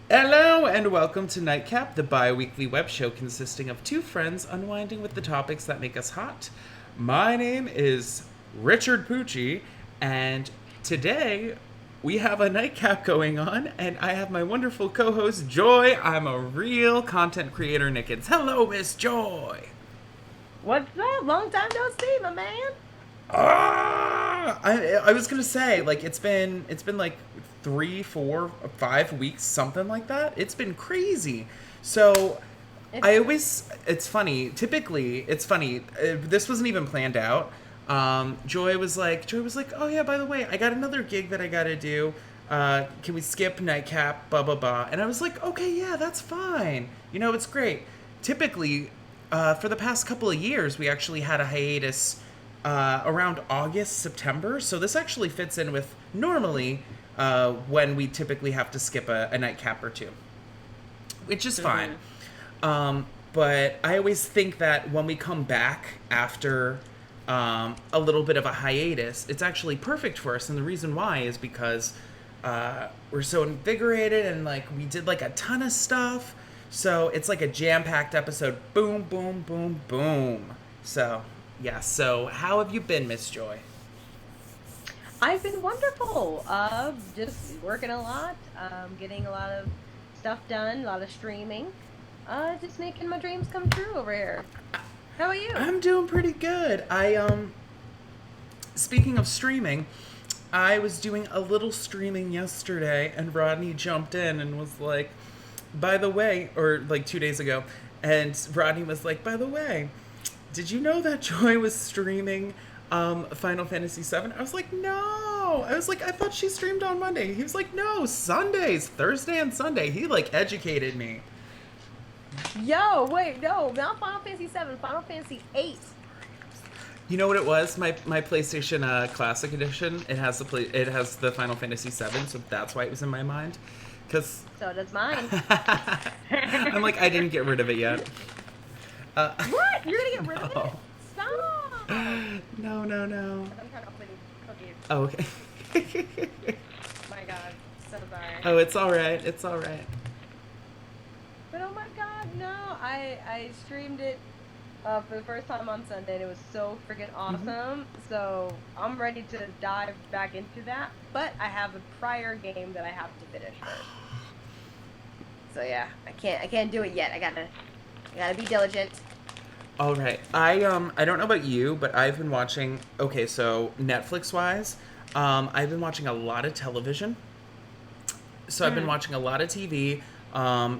Hello and welcome to Nightcap, the bi-weekly web show consisting of two friends unwinding with the topics that make us hot. My name is Richard Pucci, and today we have a nightcap going on, and I have my wonderful co-host Joy. I'm a real content creator, Nickens. Hello, Miss Joy. What's up? Long time no see, my man. I was gonna say, like, it's been like 3, 4, 5 weeks, something like that. It's been crazy. So it's funny. Typically, it's funny. This wasn't even planned out. Joy was like, oh yeah, by the way, I got another gig that I gotta do. Can we skip nightcap? Blah blah blah. And I was like, okay, yeah, that's fine. It's great. Typically, for the past couple of years, we actually had a hiatus around August, September. So this actually fits in with normally when we typically have to skip a nightcap or two, which is fine. But I always think that when we come back after a little bit of a hiatus, it's actually perfect for us. And the reason why is because we're so invigorated and like we did like a ton of stuff. So it's like a jam-packed episode. Boom, boom, boom, boom. So yeah, so how have you been, Miss Joy? I've been wonderful. Just working a lot, getting a lot of stuff done, a lot of streaming. Just making my dreams come true over here. How about you? I'm doing pretty good. Speaking of streaming, I was doing a little streaming yesterday, and Rodney jumped in and was like, by the way, or like 2 days ago, and Rodney was like, by the way, did you know that Joy was streaming Final Fantasy VII? I was like, no. I was like, I thought she streamed on Monday. He was like, no, Sundays, Thursday and Sunday. He like educated me. Yo, wait, no, not Final Fantasy 7, Final Fantasy 8. You know what it was? My PlayStation Classic Edition. It has the Final Fantasy VII, so that's why it was in my mind. Cause So does mine. I'm like, I didn't get rid of it yet. What? You're gonna get rid of No. it? Stop! No. I'm trying to open cookies. Oh, okay. My God, so sorry. Oh, it's all right. It's all right. But oh my God, no! I streamed it for the first time on Sunday, and it was so freaking awesome. So I'm ready to dive back into that. But I have a prior game that I have to finish first. So yeah, I can't do it yet. I gotta be diligent. All right. I don't know about you, but I've been watching. Okay, so Netflix wise, I've been watching a lot of television. So I've been watching a lot of TV.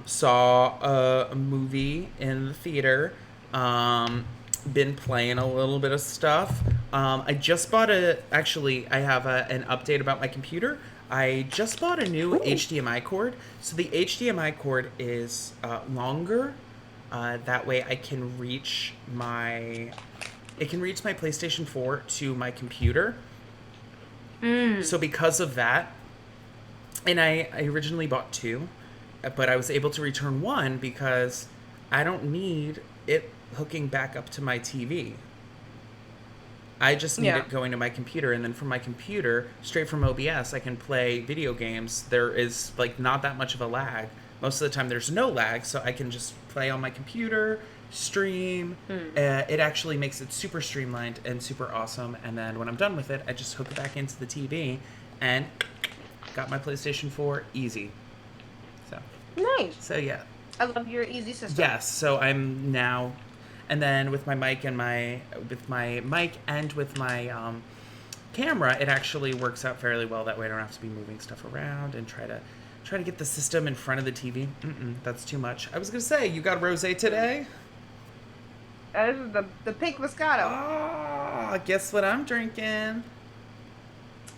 Saw a movie in the theater. Been playing a little bit of stuff. I just bought actually, I have an update about my computer. I just bought a new HDMI cord. So the HDMI cord is longer. That way it can reach my PlayStation 4 to my computer. So because of that, and I originally bought two, but I was able to return one because I don't need it hooking back up to my TV. I just need it going to my computer, and then from my computer, straight from OBS, I can play video games. There is like not that much of a lag. Most of the time there's no lag, so I can just play on my computer, stream. It actually makes it super streamlined and super awesome, and then when I'm done with it, I just hook it back into the TV, and got my PlayStation 4 easy. So Nice. So yeah. I love your easy system. Yes, so I'm now, and then with my mic and with my camera, it actually works out fairly well. That way I don't have to be moving stuff around and try to get the system in front of the TV. That's too much. I was gonna say, you got rosé today? This is the pink Moscato. Ah, guess what I'm drinking?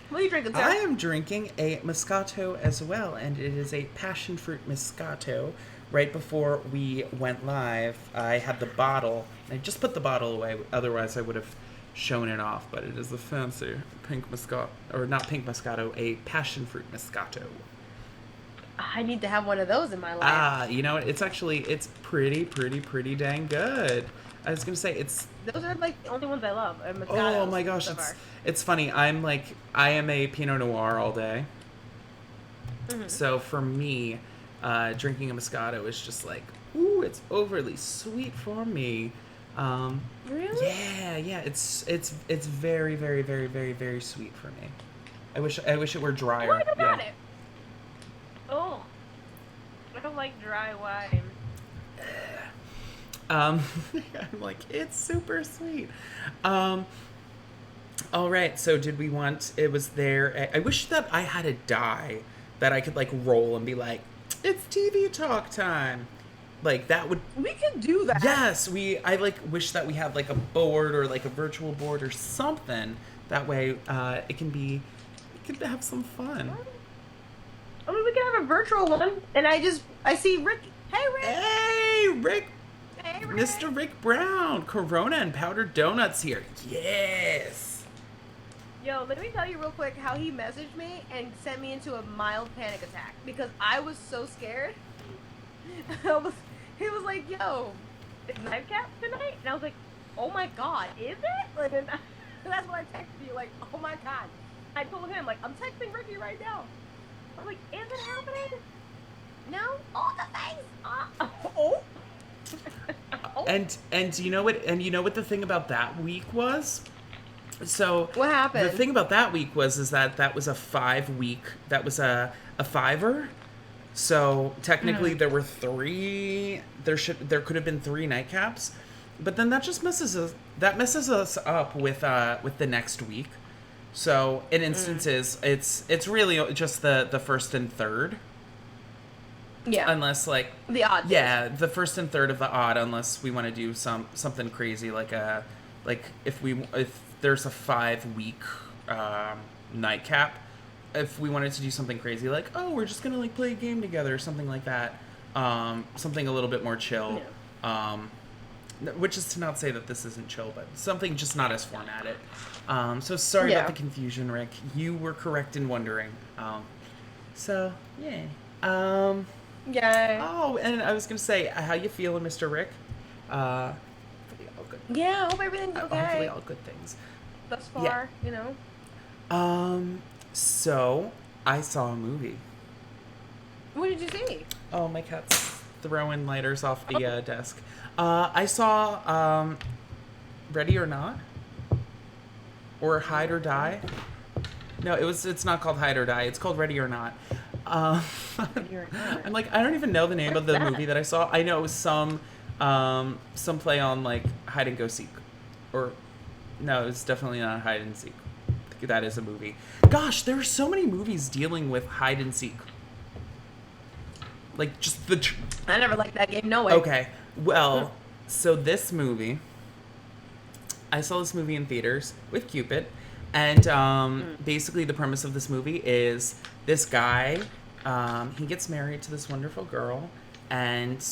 What are you drinking, sir? I am drinking a Moscato as well, and it is a passion fruit Moscato. Right before we went live, I had the bottle. I just put the bottle away, otherwise I would have shown it off, but it is a fancy pink Moscato, or not pink Moscato, a passion fruit Moscato. I need to have one of those in my life. Ah, you know, it's pretty dang good. I was gonna say those are like the only ones I love. Oh my gosh, it's funny. I am a Pinot Noir all day. So for me, drinking a Moscato is just like, ooh, it's overly sweet for me. Really? Yeah. It's very, very, very, very, very sweet for me. I wish it were drier. What about yeah. it? Oh, I don't like dry wine. I'm like, it's super sweet. All right, so did we want? It was there. I wish that I had a die that I could like roll and be like, it's TV talk time. Like that would. We could do that. Yes, I like wish that we had like a board or like a virtual board or something. That way, it can have some fun. I mean, we can have a virtual one, and I see Rick. Hey, Rick. Hey, Rick. Hey, Rick. Mr. Rick Brown, Corona and powdered donuts here. Yes. Yo, let me tell you real quick how he messaged me and sent me into a mild panic attack because I was so scared. He was like, yo, is Nightcap tonight? And I was like, oh my god, is it? Like, and that's what I texted you, like, oh my god. I told him, like, I'm texting Ricky right now. I was like, is it happening? No? Oh, the things! Oh! Oh. And you know what the thing about that week was? So What happened? the thing about that week is that was a 5-week, that was a fiver. So technically there were 3, there could have been 3 nightcaps, but then that just messes us up with the next week. So in instances it's really just the first and third. Yeah. Unless like the odd days. Yeah, the first and third of the odd, unless we want to do something crazy like if there's a 5-week nightcap, if we wanted to do something crazy like, oh, we're just gonna like play a game together or something like that, something a little bit more chill. Yeah. Which is to not say that this isn't chill, but something just not as formatted. So sorry about the confusion, Rick. You were correct in wondering. So yeah. Yeah. Oh, and I was gonna say, how you feeling, Mr. Rick? Hopefully all good. Yeah, I hope everything's okay. Hopefully all good things. Thus far, you know. So I saw a movie. What did you see? Oh, my cat's throwing lighters off the desk. I saw Ready or Not, or Hide or Die. No, it's not called Hide or Die. It's called Ready or Not. I'm like, I don't even know the name of the movie that I saw. I know it was some play on like hide and go seek, or no, it's definitely not hide and seek. That is a movie. Gosh, there are so many movies dealing with hide and seek. Like just I never liked that game. No way. Okay, well, so this movie, I saw this movie in theaters with Cupid, and basically the premise of this movie is this guy, he gets married to this wonderful girl, and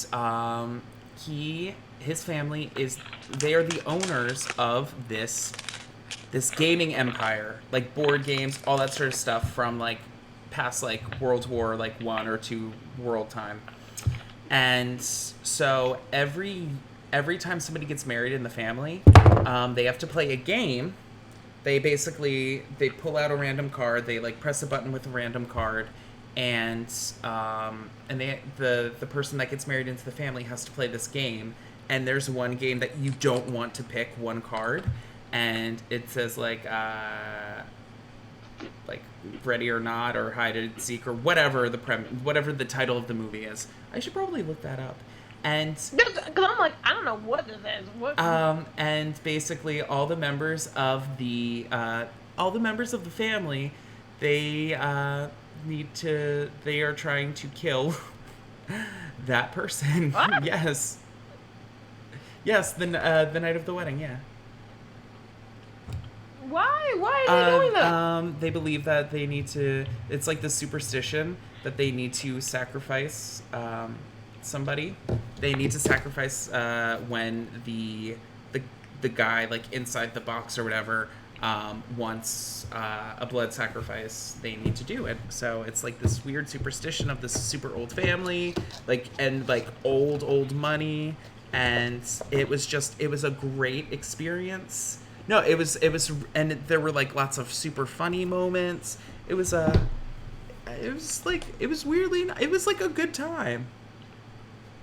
his family they are the owners of this gaming empire, like board games, all that sort of stuff from like past like World War like 1 or 2 world time. And so every time somebody gets married in the family, they have to play a game. They pull out a random card, they like press a button with a random card, and the person that gets married into the family has to play this game. And there's one game that you don't want to pick one card, and it says like Ready or Not or Hide and Seek or whatever the title of the movie is. I should probably look that up. And because I'm like, I don't know what this is. What? And basically all the members of the family, they are trying to kill that person. What? Yes, the night of the wedding, yeah. Why are they doing that? They believe that they need to. It's like the superstition that they need to sacrifice somebody. They need to sacrifice when the guy like inside the box or whatever wants a blood sacrifice. They need to do it. So it's like this weird superstition of this super old family, and old money, and it was a great experience. No, it was, and there were like lots of super funny moments. It was It was like, it was weirdly, it was like a good time.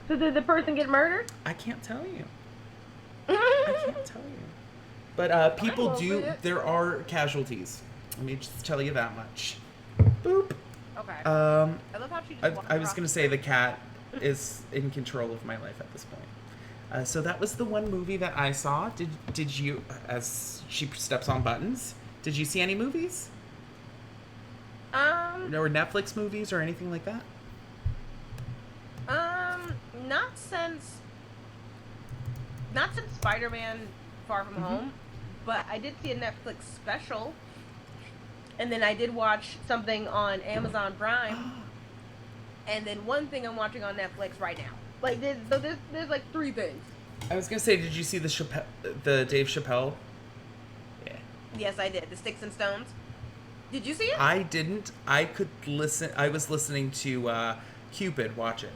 So did the person get murdered? I can't tell you. I can't tell you. But people there are casualties. Let me just tell you that much. Boop. Okay. I love how she just I was going to say the cat is in control of my life at this point. So that was the one movie that I saw. Did you, as she steps on buttons, did you see any movies? Or Netflix movies or anything like that? Not since Spider-Man Far From Home, but I did see a Netflix special, and then I did watch something on Amazon Prime, and then one thing I'm watching on Netflix right now. Like, there's like 3 things. I was gonna say, did you see the Dave Chappelle? Yeah. Yes, I did. The Sticks and Stones. Did you see it? I didn't. I could listen. I was listening to Cupid watch it.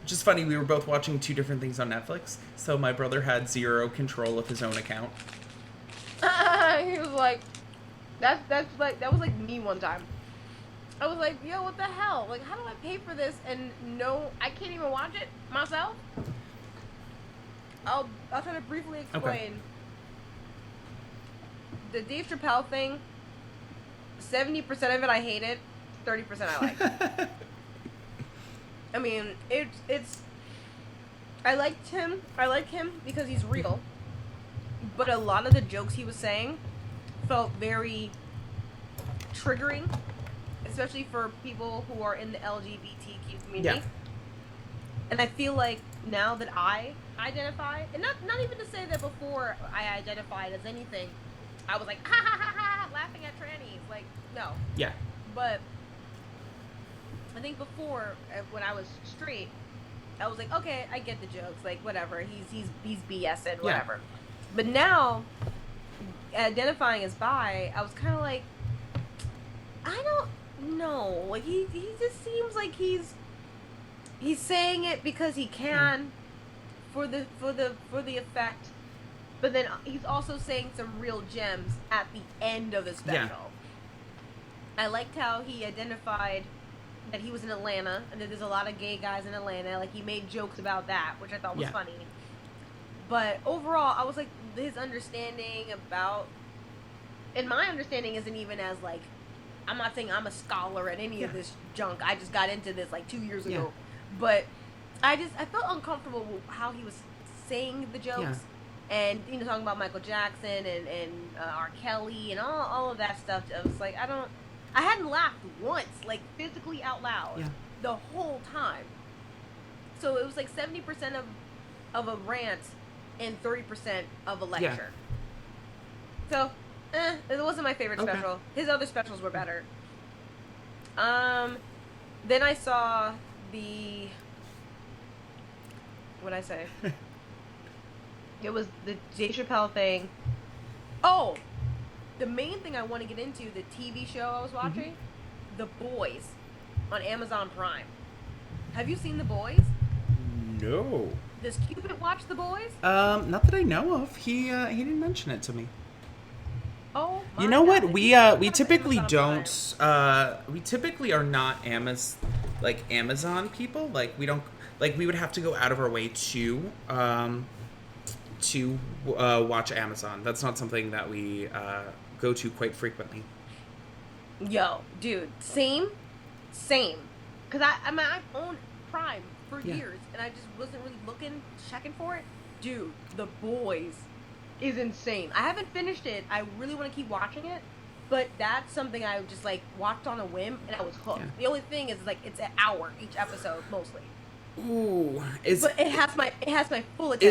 Which is funny. We were both watching 2 different things on Netflix. So my brother had 0 control of his own account. He was like, that was like me one time. I was like, yo, what the hell? Like, how do I pay for this and no, I can't even watch it myself? I'll try to briefly explain. Okay. The Dave Chappelle thing, 70% of it I hated, 30% I liked. I mean, it's I like him because he's real. But a lot of the jokes he was saying felt very triggering, especially for people who are in the LGBTQ community. Yeah. And I feel like now that I identify, and not even to say that before I identified as anything, I was like, ha ha ha ha, laughing at trannies. Like, no. Yeah. But I think before, when I was straight, I was like, okay, I get the jokes. Like, whatever. He's BSing, whatever. Yeah. But now, identifying as bi, I was kind of like, I don't know. Like, he just seems like he's saying it because he can, for the effect. But then he's also saying some real gems at the end of the special. Yeah. I liked how he identified that he was in Atlanta and that there's a lot of gay guys in Atlanta. Like, he made jokes about that, which I thought was funny. But overall, I was like, his understanding about, and my understanding isn't even as like, I'm not saying I'm a scholar at any of this junk. I just got into this like 2 years ago. But I felt uncomfortable with how he was saying the jokes. Yeah. And, you know, talking about Michael Jackson and R. Kelly and all of that stuff. I was like, I hadn't laughed once, like physically out loud, the whole time. So it was like 70% of a rant and 30% of a lecture. So, it wasn't my favorite special. His other specials were better. Then I saw what'd I say? It was the Dave Chappelle thing. Oh! The main thing I want to get into, the TV show I was watching, The Boys, on Amazon Prime. Have you seen The Boys? No. Does Cupid watch The Boys? Not that I know of. He didn't mention it to me. Oh my You know God. what? We typically don't. We typically are not Amazon people. Like, we don't. Like, we would have to go out of our way to watch Amazon. That's not something that we go to quite frequently. Yo, dude, same. Cause I've owned Prime for years, and I just wasn't really checking for it. Dude, The Boys is insane. I haven't finished it. I really want to keep watching it, but that's something I just like watched on a whim, and I was hooked. The only thing is like it's an hour each episode mostly. Ooh, but it has my full attention.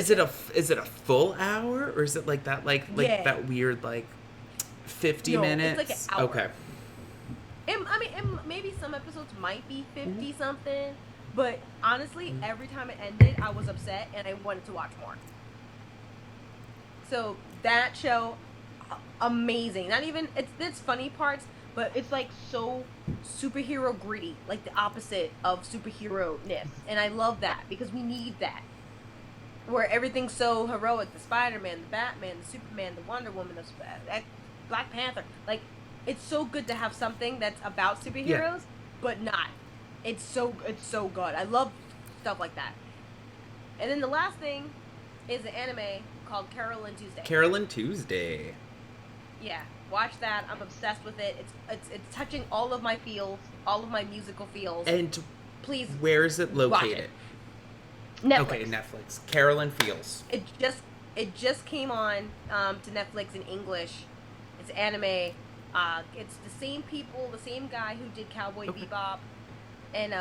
Is it a full hour, or is it like that that weird 50 minutes? It's like an hour. Okay. Maybe some episodes might be 50 something, but honestly, every time it ended, I was upset and I wanted to watch more. So that show, amazing. Not even it's funny parts, but it's like so superhero gritty, like the opposite of superhero-ness. And I love that because we need that. Where everything's so heroic, the Spider-Man, the Batman, the Superman, the Wonder Woman, the Black Panther. Like, it's so good to have something that's about superheroes, but not. It's so good. I love stuff like that. And then the last thing is an anime called Carol and Tuesday. Carol and Tuesday. Yeah, watch that. I'm obsessed with it. It's touching all of my feels, all of my musical feels. And please, where is it located? Netflix. Okay, Netflix. Carolyn Feels. It just came on to Netflix in English. It's anime. It's the same people, the same guy who did Cowboy Bebop and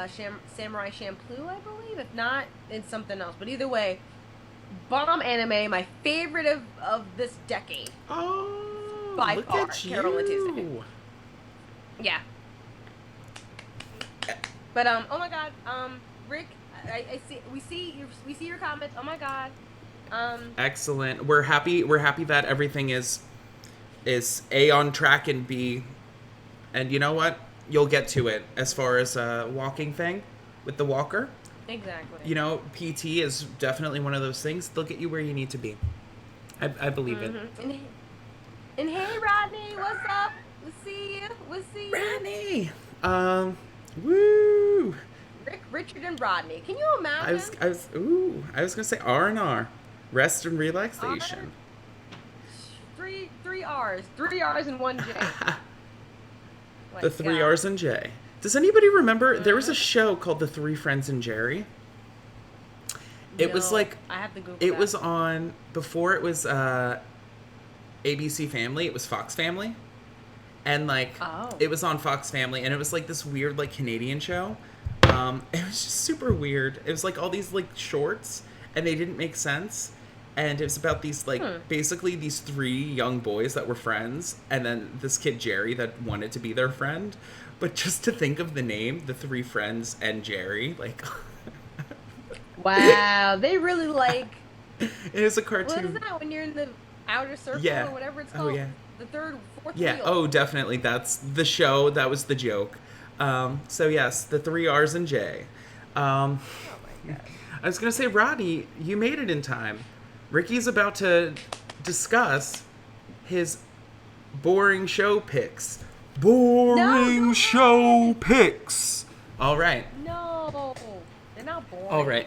Samurai Champloo, I believe. If not, it's something else. But either way, bomb anime, my favorite of this decade. Oh, by look far, at you. Carol and Tuesday. Yeah. But oh my God, Rick, I see we see your comments. Oh my God. Excellent. We're happy that everything is A, on track, and B, and you know what? You'll get to it as far as a walking thing with the walker. Exactly. You know, PT is definitely one of those things. They'll get you where you need to be. I believe it. And hey, Rodney, what's up? We'll see you. Rodney! Woo! Rick, Richard, and Rodney. Can you imagine? I was gonna say R&R. Rest and relaxation. Three R's. 3 R's and 1 J. The 3 R's and J. Does anybody remember there was a show called The Three Friends and Jerry? It was like I have to Google it that. was on before it was ABC Family. It was Fox Family, and like it was on Fox Family, and it was like this weird like Canadian show. It was just super weird. It was like all these like shorts, and they didn't make sense. And it was about these like basically these 3 young boys that were friends, and then this kid Jerry that wanted to be their friend. But just to think of the name, The Three Friends and Jerry, like wow, they really like. It is a cartoon. What is that when you're in the outer circle or whatever it's called? Oh yeah. The third, fourth Yeah. wheel. Oh, definitely. That's the show. That was the joke. So yes, the 3 R's and J. Oh my God. I was gonna say, Rodney, you made it in time. Ricky's about to discuss his boring show picks. Boring show picks. All right. No, they're not boring. All right.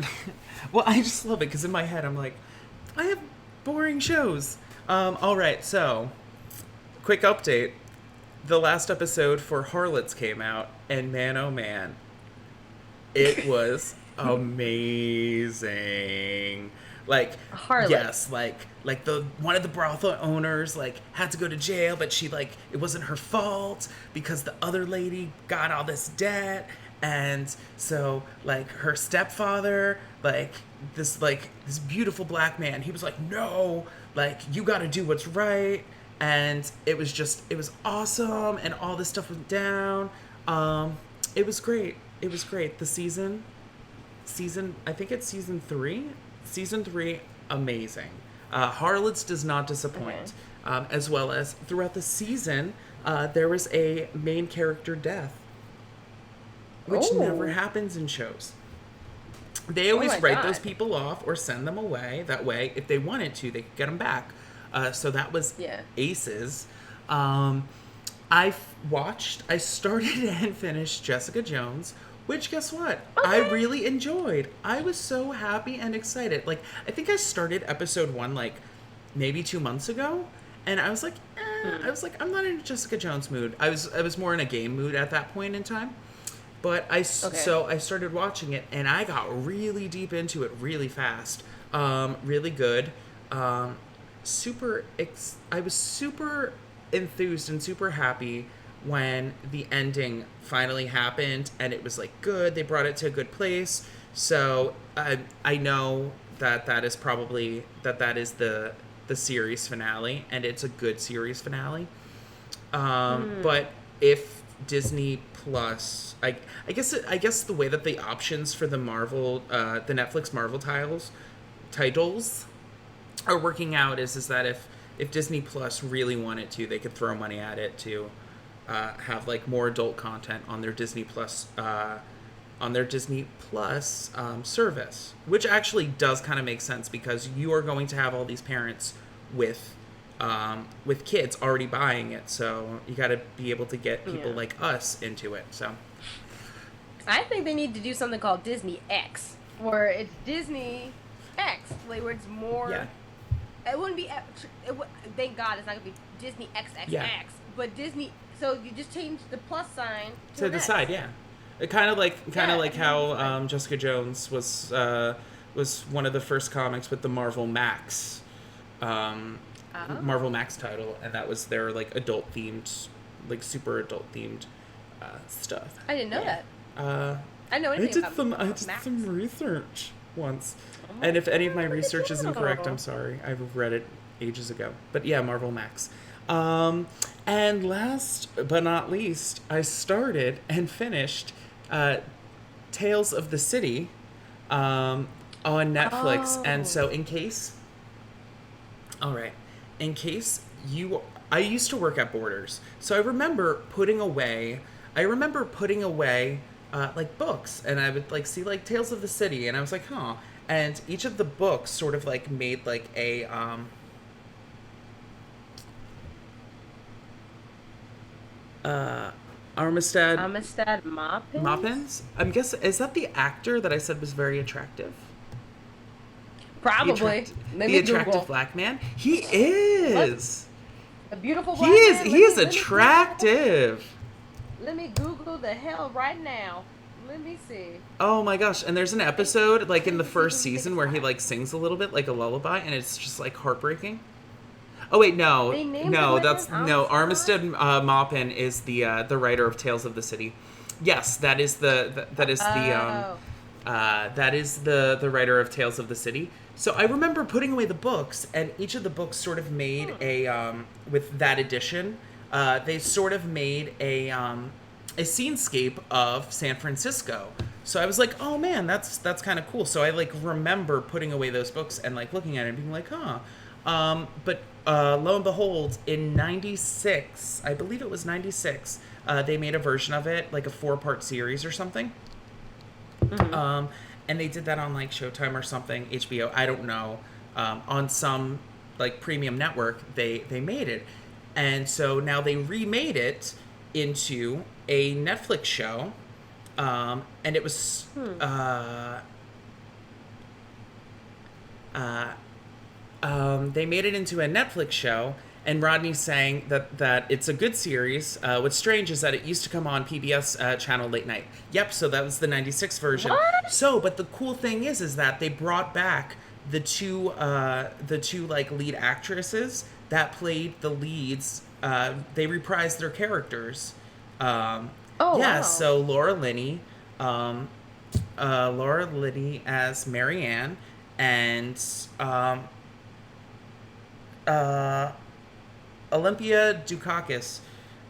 Well, I just love it because in my head I'm like, I have boring shows. All right. So, quick update. The last episode for Harlots came out, and man, oh man, it was amazing. Like, Harlot. yes, like the one of the brothel owners like had to go to jail, but she like it wasn't her fault because the other lady got all this debt, and so like her stepfather, like this beautiful black man, he was like, no, like you got to do what's right, and it was awesome, and all this stuff went down. It was great. It was great. The season, I think it's season 3. Season 3, amazing. Harlots does not disappoint. As well as throughout the season, there was a main character death, which never happens in shows. They always write those people off or send them away. That way, if they wanted to, they could get them back. So that was Aces. I started and finished Jessica Jones, which, guess what? I really enjoyed. I was so happy and excited. Like, I think I started episode 1, like, maybe 2 months ago. And I was like, I'm not in a Jessica Jones mood. I was more in a game mood at that point in time. But so I started watching it, and I got really deep into it really fast. Really good. I was super enthused and super happy when the ending finally happened, and it was like good. They brought it to a good place. So I know that is probably that is the series finale, and it's a good series finale. But if Disney Plus, I guess the way that the options for the Marvel, the Netflix Marvel titles are working out is that if Disney Plus really wanted to, they could throw money at it to have like more adult content on their Disney Plus service, which actually does kind of make sense because you are going to have all these parents with kids already buying it, so you got to be able to get people like us into it. So I think they need to do something called Disney X, where it's Disney X, like where it's more. Yeah. It wouldn't be. Thank God it's not gonna be Disney XXX, Yeah. but Disney. So you just change the plus sign to To an the X. side, yeah. It kind of like how fine. Jessica Jones was one of the first comics with the Marvel Max, Marvel Oh, Max title, and that was their like adult themed, like super adult themed stuff. I didn't know Yeah. that. Uh, I know anything about I did Max. some research once, Oh my and if any of my God, look research is at incorrect, I'm you. sorry. I've read it ages ago, but yeah, Marvel Max. And last but not least, I started and finished Tales of the City on Netflix. And Oh. so, all right, in case I used to work at Borders, so I remember putting away like books, and I would like see like Tales of the City, and I was like, huh. And each of the books sort of like made like a uh, Armistead Amistad Moppins? Moppins. I'm guessing, is that the actor that I said was very attractive? Probably. Let The me attractive Google. black man. He Let is. a beautiful He black is. man. He is Let me Google. attractive. Let me Google the hell right now. Let me see. Oh my gosh! And there's an Thank episode like in you the for first keeping me season where he satisfied. like sings a little bit like a lullaby, and it's just like heartbreaking. Oh wait, no, They named the no, man that's no. Amistad? Armistead Maupin is the writer of Tales of the City. Yes, that is Oh. that is the writer of Tales of the City. So I remember putting away the books, and each of the books sort of made Hmm. a with that edition. They sort of made a scenescape of San Francisco. So I was like, oh man, that's kind of cool. So I like remember putting away those books and like looking at it and being like, huh. But lo and behold, in '96, I believe it was '96, they made a version of it, like a 4-part series or something. Hmm. Um, and they did that on like Showtime or something, HBO, I don't know. On some like premium network, they made it, and so now they remade it into a Netflix show, and it was Hmm. they made it into a Netflix show, and Rodney's saying that it's a good series. What's strange is that it used to come on PBS channel late night. Yep, so that was the '96 version. What? So, but the cool thing is that they brought back the two like lead actresses that played the leads. They reprised their characters. Oh, Yeah, wow. so um, Laura Linney as Marianne, and uh, Olympia Dukakis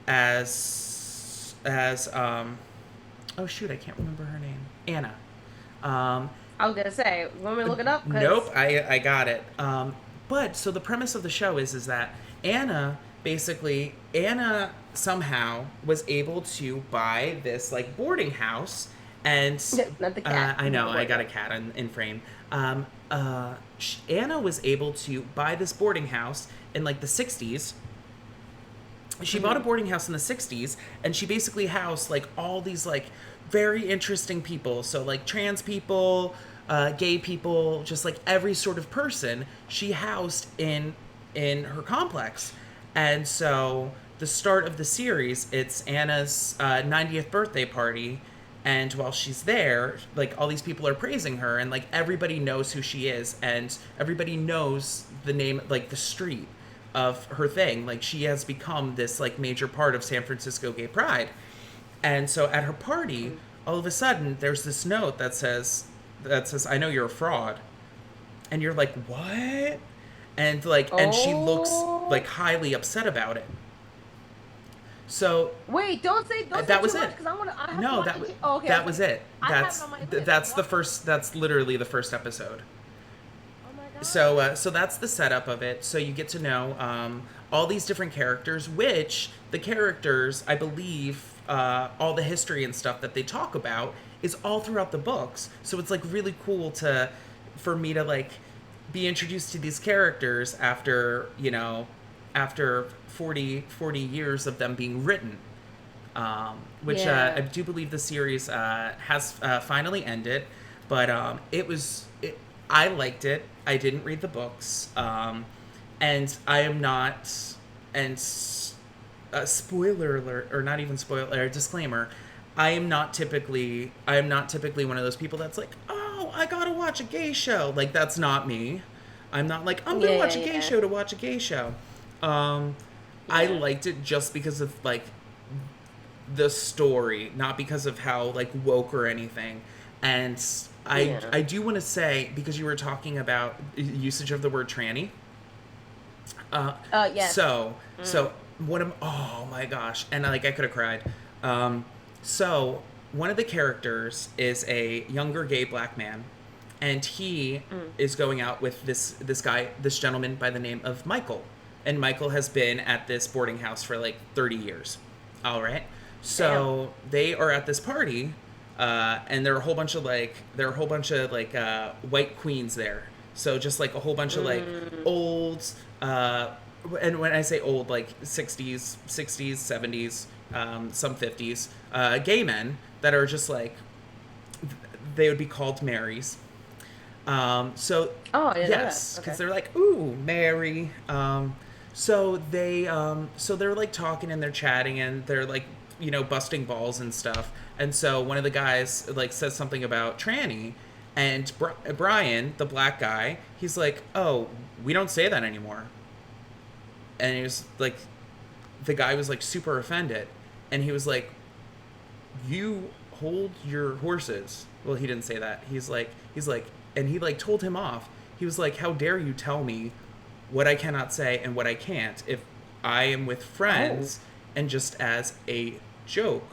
as oh shoot, I can't remember her name. Anna. Um, I was gonna say, want me to look it up? nope, Because. I got it. But so the premise of the show is that Anna somehow was able to buy this like boarding house, and Not the cat. I know The I got boy. a cat in frame. Anna was able to buy this boarding house in like the '60s. She bought a Hmm. boarding house in the '60s, and she basically housed like all these like very interesting people, so like trans people, gay people, just like every sort of person she housed in her complex. And so the start of the series, it's Anna's 90th birthday party, and while she's there, like all these people are praising her, and like everybody knows who she is, and everybody knows the name, like the street of her thing. Like she has become this like major part of San Francisco gay pride. And so at her party, all of a sudden there's this note that says I know you're a fraud. And you're like, "What?" And she looks Oh. like highly upset about it. So Wait, don't say that too was much it. because I have to No, watch it. Oh, okay, that okay. was it. I have it on my list. That's the What? first. That's literally the first episode. Oh my So god. so that's the setup of it. So you get to know all these different characters, which the characters, I believe, all the history and stuff that they talk about is all throughout the books. So it's like really cool for me to like be introduced to these characters after after 40 years of them being written. which Yeah. I do believe the series has finally ended. But I liked it. I didn't read the books, and I am not. And spoiler alert, or not even spoiler, or disclaimer. I am not typically one of those people that's like, oh, I gotta watch a gay show. Like that's not me. I'm not like I'm gonna watch a gay show to watch a gay show. I liked it just because of like the story, not because of how like woke or anything. And I do want to say, because you were talking about usage of the word tranny. Yes. So one of, oh my gosh, and like I could have cried. So one of the characters is a younger gay black man, and he is going out with this gentleman by the name of Michael, and Michael has been at this boarding house for like 30 years. All right, so they are at this party, and there are a whole bunch of white queens there. So just like a whole bunch of like old, and when I say old, like 60s, 70s, some 50s, gay men that are just like, they would be called Marys. So yes, because they're like, ooh, Mary. So they're like talking and they're chatting and they're like, busting balls and stuff. And so one of the guys like says something about tranny, and Brian, the black guy, he's like, oh, we don't say that anymore. And he was like, the guy was like super offended, and he was like, you hold your horses. Well, he didn't say that. He's like, and he like told him off. He was like, how dare you tell me what I cannot say and what I can't if I am with friends. And just as a joke,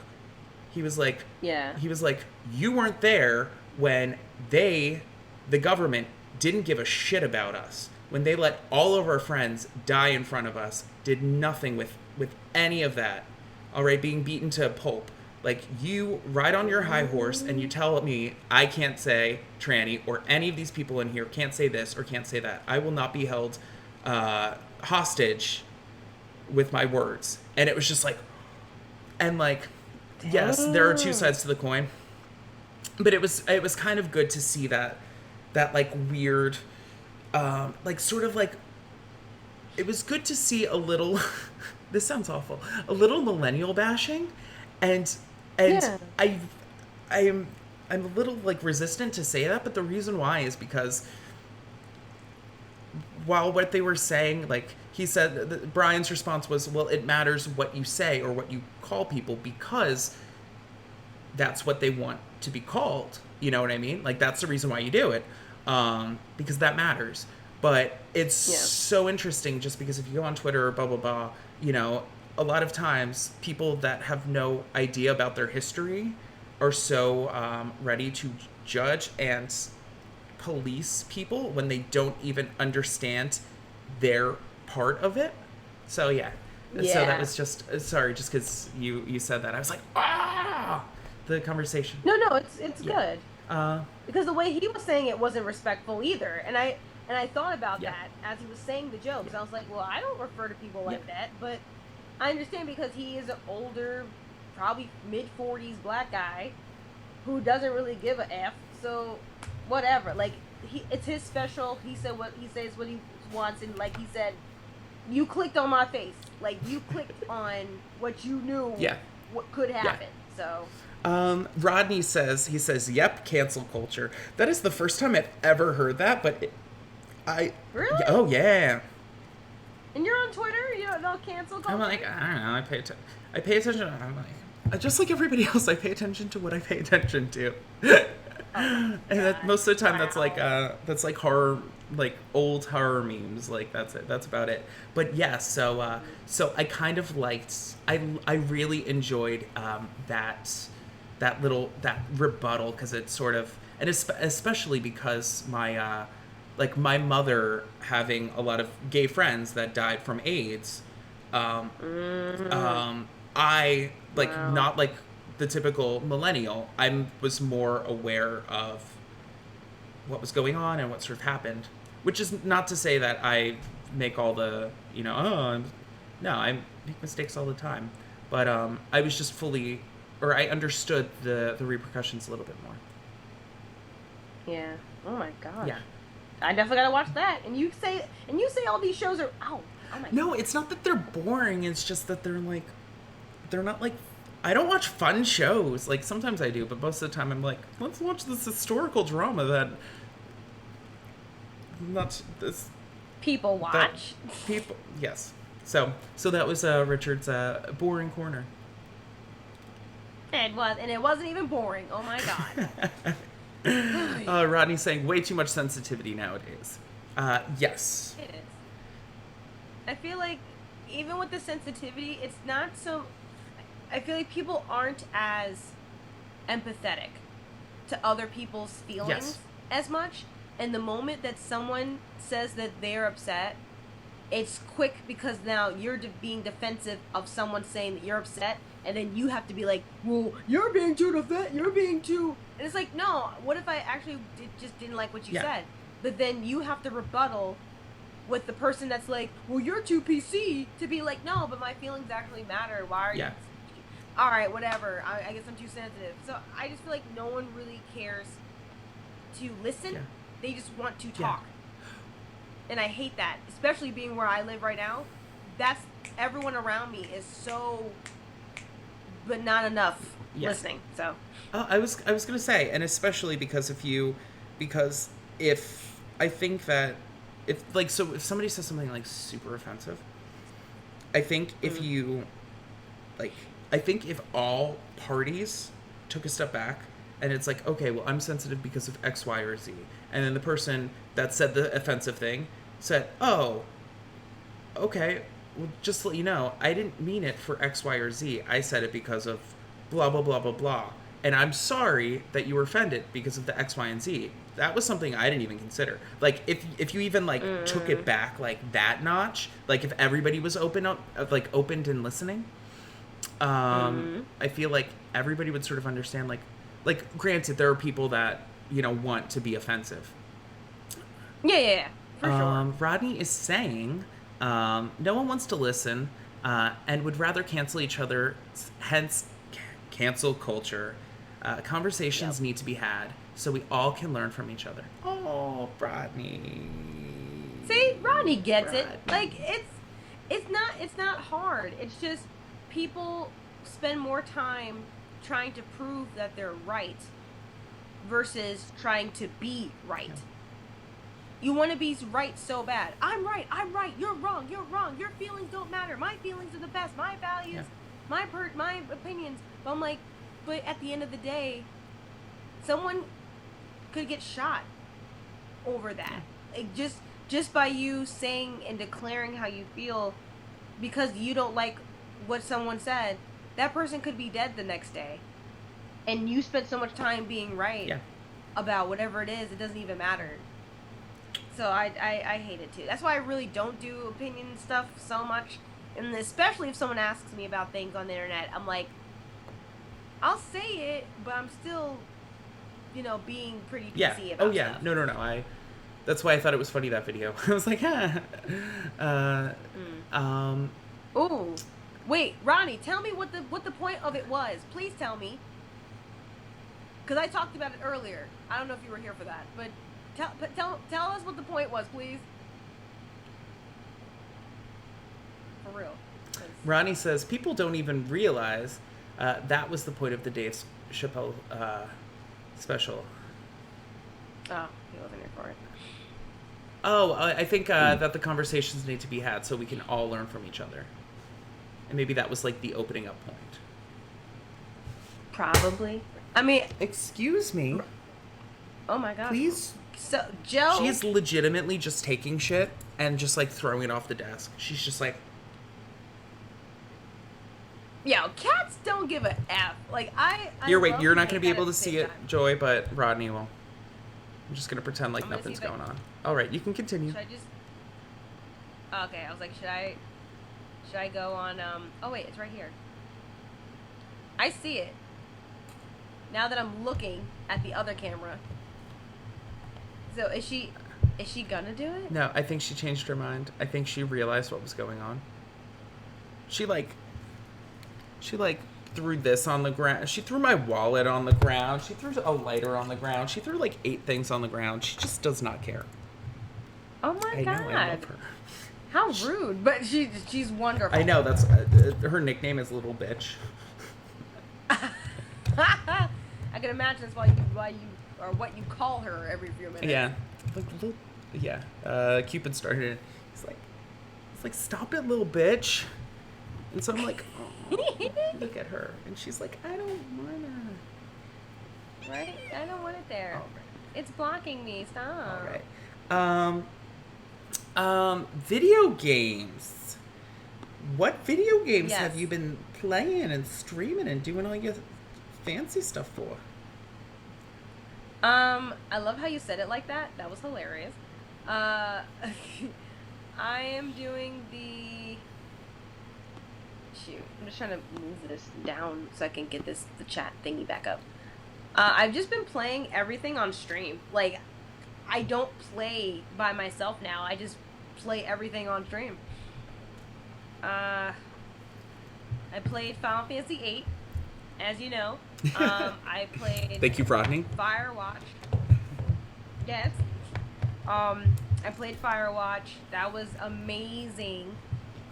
he was like, you weren't there when the government didn't give a shit about us, when they let all of our friends die in front of us, did nothing with any of that. All right, being beaten to a pulp. Like, you ride on your high horse and you tell me I can't say tranny, or any of these people in here can't say this or can't say that. I will not be held hostage with my words. And it was just like, and like, yes, there are two sides to the coin, but it was kind of good to see that like weird, like sort of like, it was good to see a little, this sounds awful, a little millennial bashing, and I'm a little like resistant to say that, but the reason why is because while what they were saying, like he said, Brian's response was, well, it matters what you say or what you call people because that's what they want to be called. You know what I mean? Like, that's the reason why you do it, because that matters. But it's so interesting just because if you go on Twitter or blah, blah, blah, a lot of times people that have no idea about their history are so ready to judge and police people when they don't even understand their part of it. So so that was just sorry, just because you said that, I was like, the conversation. No, it's good, because the way he was saying it wasn't respectful either, and I thought about that as he was saying the jokes. I was like, well, I don't refer to people like that, but I understand because he is an older, probably mid-40s black guy who doesn't really give a F, so whatever. Like, it's his special. He said what he says, what he wants, and like he said, you clicked on my face. Like, you clicked on what you knew what could happen. So Rodney says, yep, cancel culture. That is the first time I've ever heard that, but really? Oh yeah. And you're on Twitter? You don't know cancel culture? I'm like, I don't know. I pay attention. I'm like, just like everybody else, I pay attention to what I pay attention to. And that, most of the time, that's like horror, like old horror memes. Like, that's it. That's about it. But yeah, so I kind of liked. I really enjoyed that rebuttal, because it's sort of, and especially because my my mother having a lot of gay friends that died from AIDS. I not like the typical millennial. I was more aware of what was going on and what sort of happened, which is not to say that I make all the, no, I make mistakes all the time. But I was just fully, or I understood the repercussions a little bit more. Yeah. Oh my gosh. Yeah. I definitely gotta watch that. And you say all these shows are oh my. No, it's not that they're boring. It's just that they're not like. I don't watch fun shows. Like sometimes I do, but most of the time I'm like, let's watch this historical drama that. Not this. People watch. People, yes. So that was Richard's boring corner. It wasn't even boring. Oh my god. Rodney's saying way too much sensitivity nowadays. Yes. It is. I feel like even with the sensitivity, it's not so. I feel like people aren't as empathetic to other people's feelings as much. And the moment that someone says that they're upset, it's quick because now you're being defensive of someone saying that you're upset, and then you have to be like, well, you're being too defensive, you're being too... And it's like, no, what if I actually just didn't like what you said? But then you have to rebuttal with the person that's like, well, you're too PC, to be like, no, but my feelings actually matter. Why are you... All right, whatever. I guess I'm too sensitive. So I just feel like no one really cares to listen. Yeah. They just want to talk. Yeah. And I hate that, especially being where I live right now. That's everyone around me is so, but not enough listening. So I was gonna say, and especially because if I think that if somebody says something like super offensive, I think if you I think if all parties took a step back and it's like, okay, well, I'm sensitive because of X, Y, or Z. And then the person that said the offensive thing said, oh, okay, well, just to let you know, I didn't mean it for X, Y, or Z. I said it because of blah, blah, blah, blah, blah. And I'm sorry that you were offended because of the X, Y, and Z. That was something I didn't even consider. Like, if you even, took it back, that notch, if everybody was opened and listening, I feel like everybody would sort of understand, granted, there are people that, want to be offensive. Yeah, for sure. Rodney is saying, no one wants to listen, and would rather cancel each other, hence cancel culture. Conversations need to be had, so we all can learn from each other. Oh, Rodney. See, Rodney gets it. It's not hard. It's just people spend more time trying to prove that they're right versus trying to be right. You want to be right so bad. I'm right, you're wrong, your feelings don't matter, my feelings are the best, my values, my opinions. But I'm like, but at the end of the day, someone could get shot over that. Just by you saying and declaring how you feel because you don't like what someone said, that person could be dead the next day. And you spent so much time being right about whatever it is, it doesn't even matter. So I hate it too. That's why I really don't do opinion stuff so much. And especially if someone asks me about things on the internet, I'm like, I'll say it, but I'm still, being pretty PC about stuff. No. That's why I thought it was funny, that video. I was like, Ooh. Wait, Ronnie, tell me what the point of it was. Please tell me. Because I talked about it earlier. I don't know if you were here for that, but tell us what the point was, please. For real. Ronnie says, people don't even realize that was the point of the Dave Chappelle special. Oh, he wasn't here for it. Oh, I think that the conversations need to be had so we can all learn from each other. And maybe that was the opening up point. Probably. I mean... Excuse me. Oh my god. Please? So, Joe... She is legitimately just taking shit and just throwing it off the desk. She's just like... Yo, cats don't give a F. You're not going to be able to see it, Joy, but Rodney will. I'm just going to pretend like nothing's going on. Alright, you can continue. Should I just... Okay, I was like, should I go on, oh wait, it's right here. I see it. Now that I'm looking at the other camera. So, is she gonna do it? No, I think she changed her mind. I think she realized what was going on. She, She like threw this on the ground. She threw my wallet on the ground. She threw a lighter on the ground. She threw like 8 things on the ground. She just does not care. Oh my god. I love her. How rude, but she's wonderful. I know, that's her nickname is Little Bitch. I can imagine that's why you or what you call her every few minutes. Yeah. Cupid started it. He's like, stop it, little bitch. And so I'm like, oh, look at her. And she's like, I don't wanna. Right? I don't want it there. All right. It's blocking me. Stop. All right. Video games. What video games Yes. have you been playing and streaming and doing all your fancy stuff for? I love how you said it like that. That was hilarious. I am doing the... Shoot, I'm just trying to move this down so I can get the chat thingy back up. I've just been playing everything on stream. Like, I don't play by myself now. I just play everything on stream. I played Final Fantasy VIII, as you know. I played... Thank you, Rodney. Firewatch. Yes. I played Firewatch. That was amazing.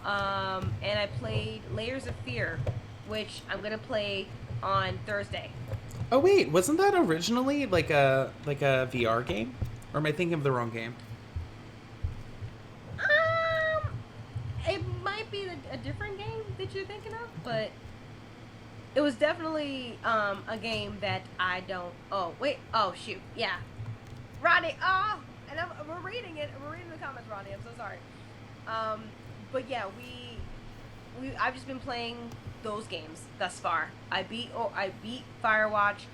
And I played Layers of Fear, which I'm gonna play on Thursday. Oh wait, wasn't that originally like a VR game? Or am I thinking of the wrong game? It might be a different game that you're thinking of, but it was definitely a game that I don't. Oh wait. Oh shoot. Yeah. Rodney. Oh, and we're reading it. We're reading the comments, Rodney. I'm so sorry. But yeah, I've just been playing those games thus far. I beat Firewatch.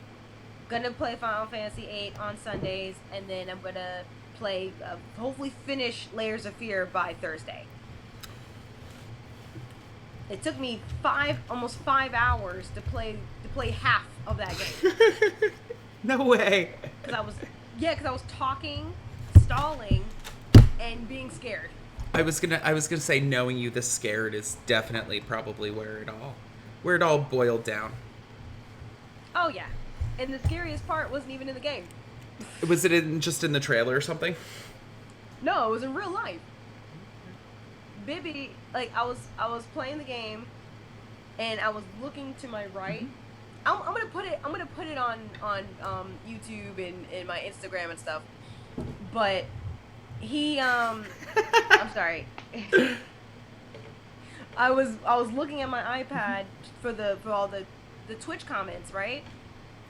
Gonna play Final Fantasy VIII on Sundays, and then I'm gonna play, hopefully finish Layers of Fear by Thursday. It took me almost 5 hours to play half of that game. No way. Because I was talking, stalling, and being scared. I was gonna say, knowing you this scared is definitely probably where it all boiled down. Oh yeah, and the scariest part wasn't even in the game. Was it just in the trailer or something? No, it was in real life. Bibby, like I was playing the game, and I was looking to my right. I'm gonna put it on YouTube and my Instagram and stuff. But he I'm sorry. I was looking at my iPad for all the Twitch comments, right?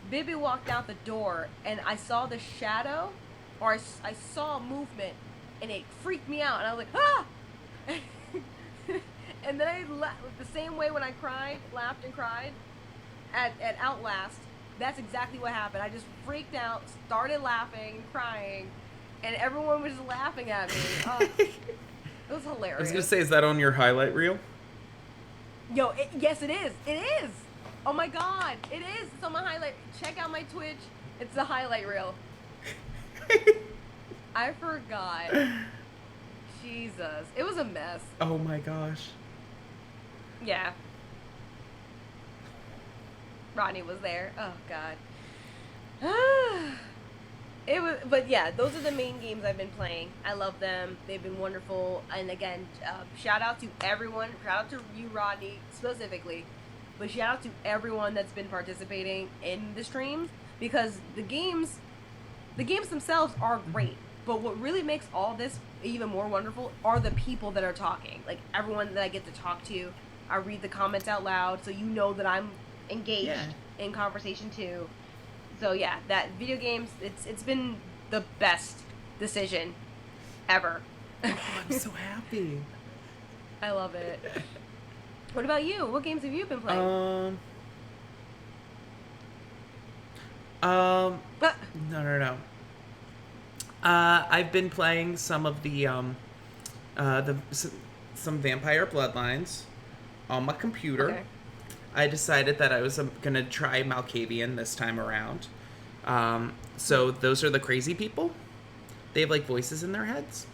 Bibby walked out the door, and I saw the shadow, or I saw movement, and it freaked me out, and I was like, ah! And then I the same way when I laughed and cried at Outlast. That's exactly what happened. I just freaked out, started laughing and crying, and everyone was just laughing at me. It was hilarious. I was gonna say, is that on your highlight reel? Yo, yes, it is. It is. Oh my god, it is. It's on my highlight. Check out my Twitch. It's the highlight reel. I forgot. Jesus, it was a mess. Oh my gosh. Yeah. Rodney was there. Oh god. It was, but yeah, those are the main games I've been playing. I love them. They've been wonderful. And again, shout out to everyone. Shout out to you, Rodney, specifically. But shout out to everyone that's been participating in the streams, because the games themselves are great. But what really makes all this even more wonderful are the people that are talking. Like everyone that I get to talk to, I read the comments out loud, so you know that I'm engaged in conversation too. So yeah, that video games, it's been the best decision ever. Oh, I'm so happy. I love it. What about you? What games have you been playing? No. I've been playing some of the some Vampire Bloodlines on my computer. Okay. I decided that I was gonna try Malkavian this time around. So those are the crazy people. They have like voices in their heads.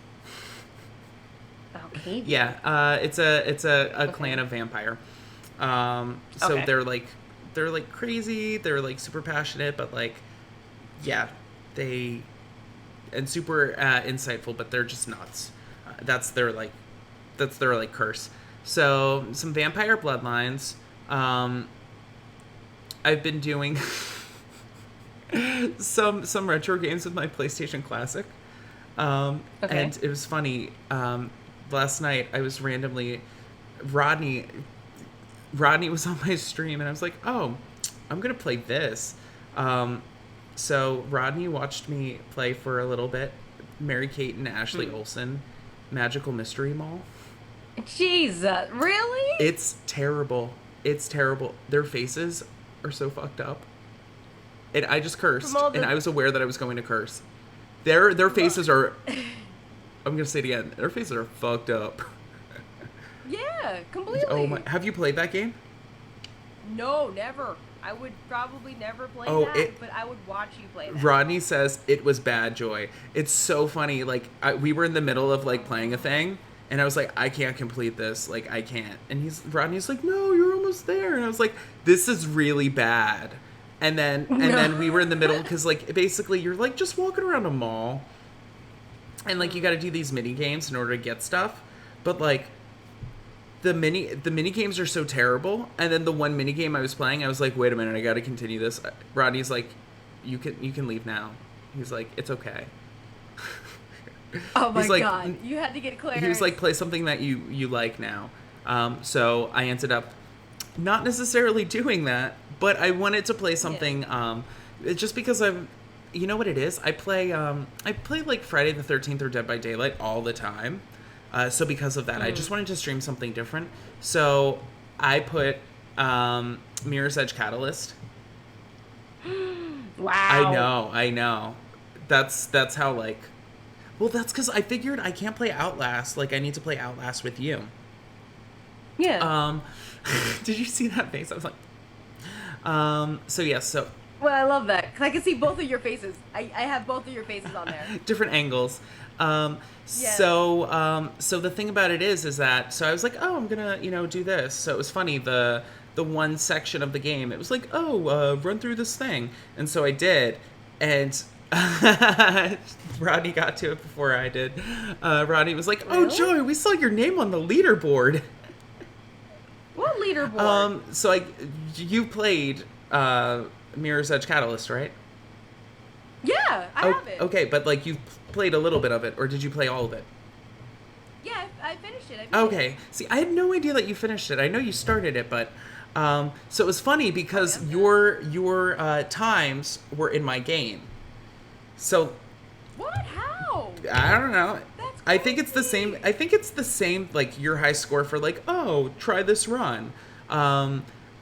Malkavian. Yeah, it's a clan of vampire. So Okay. they're like crazy. They're like super passionate, but like, yeah, they and super insightful, but they're just nuts. That's their like curse. So some vampire bloodlines. I've been doing some retro games with my PlayStation Classic. Okay. And it was funny. Last night I was randomly Rodney Rodney was on my stream, and I was like, "Oh, I'm gonna play this." So Rodney watched me play for a little bit. Mary Kate and Ashley Olsen, Magical Mystery Mall. Jesus, really? It's terrible. It's terrible. Their faces are so fucked up. And I just cursed, and I was aware that I was going to curse. Their faces are. I'm gonna say it again. Their faces are fucked up. Yeah, completely. Oh my! Have you played that game? No, never. I would probably never play but I would watch you play that. Rodney says it was bad, Joy. It's so funny. Like we were in the middle of like playing a thing, and I was like, I can't complete this. Like I can't. And Rodney's like, no, you're almost there. And I was like, this is really bad. And then we were in the middle because like basically you're like just walking around a mall, and like you got to do these mini games in order to get stuff, but like. The mini games are so terrible, and then the one mini game I was playing, I was like, wait a minute, I got to continue this. Rodney's like, you can leave now. He's like, it's okay. Oh my god, you had to get clearance. He was like, play something that you like now. So I ended up not necessarily doing that, but I wanted to play something. Just because you know what it is. I play like Friday the 13th or Dead by Daylight all the time. So because of that, I just wanted to stream something different. So I put Mirror's Edge Catalyst. Wow. I know. That's how like. Well, that's because I figured I can't play Outlast. Like I need to play Outlast with you. Yeah. Did you see that face? I was like. So yes. So. Well, I love that because I can see both of your faces. I have both of your faces on there. Different angles. So the thing about it is that, so I was like, oh, I'm gonna, do this. So it was funny, the one section of the game, it was like, oh, run through this thing. And so I did. And Rodney got to it before I did. Rodney was like, oh, Really? Joy, we saw your name on the leaderboard. What leaderboard? So you played, Mirror's Edge Catalyst, right? Yeah, I have it. Okay, but like you played a little bit of it, or did you play all of it? Yeah, I finished it. Okay. See, I had no idea that you finished it. I know you started it, but so it was funny because your times were in my game. So What? How? I don't know. That's I think it's the same. I think it's the same. Like your high score for like, oh, try this run.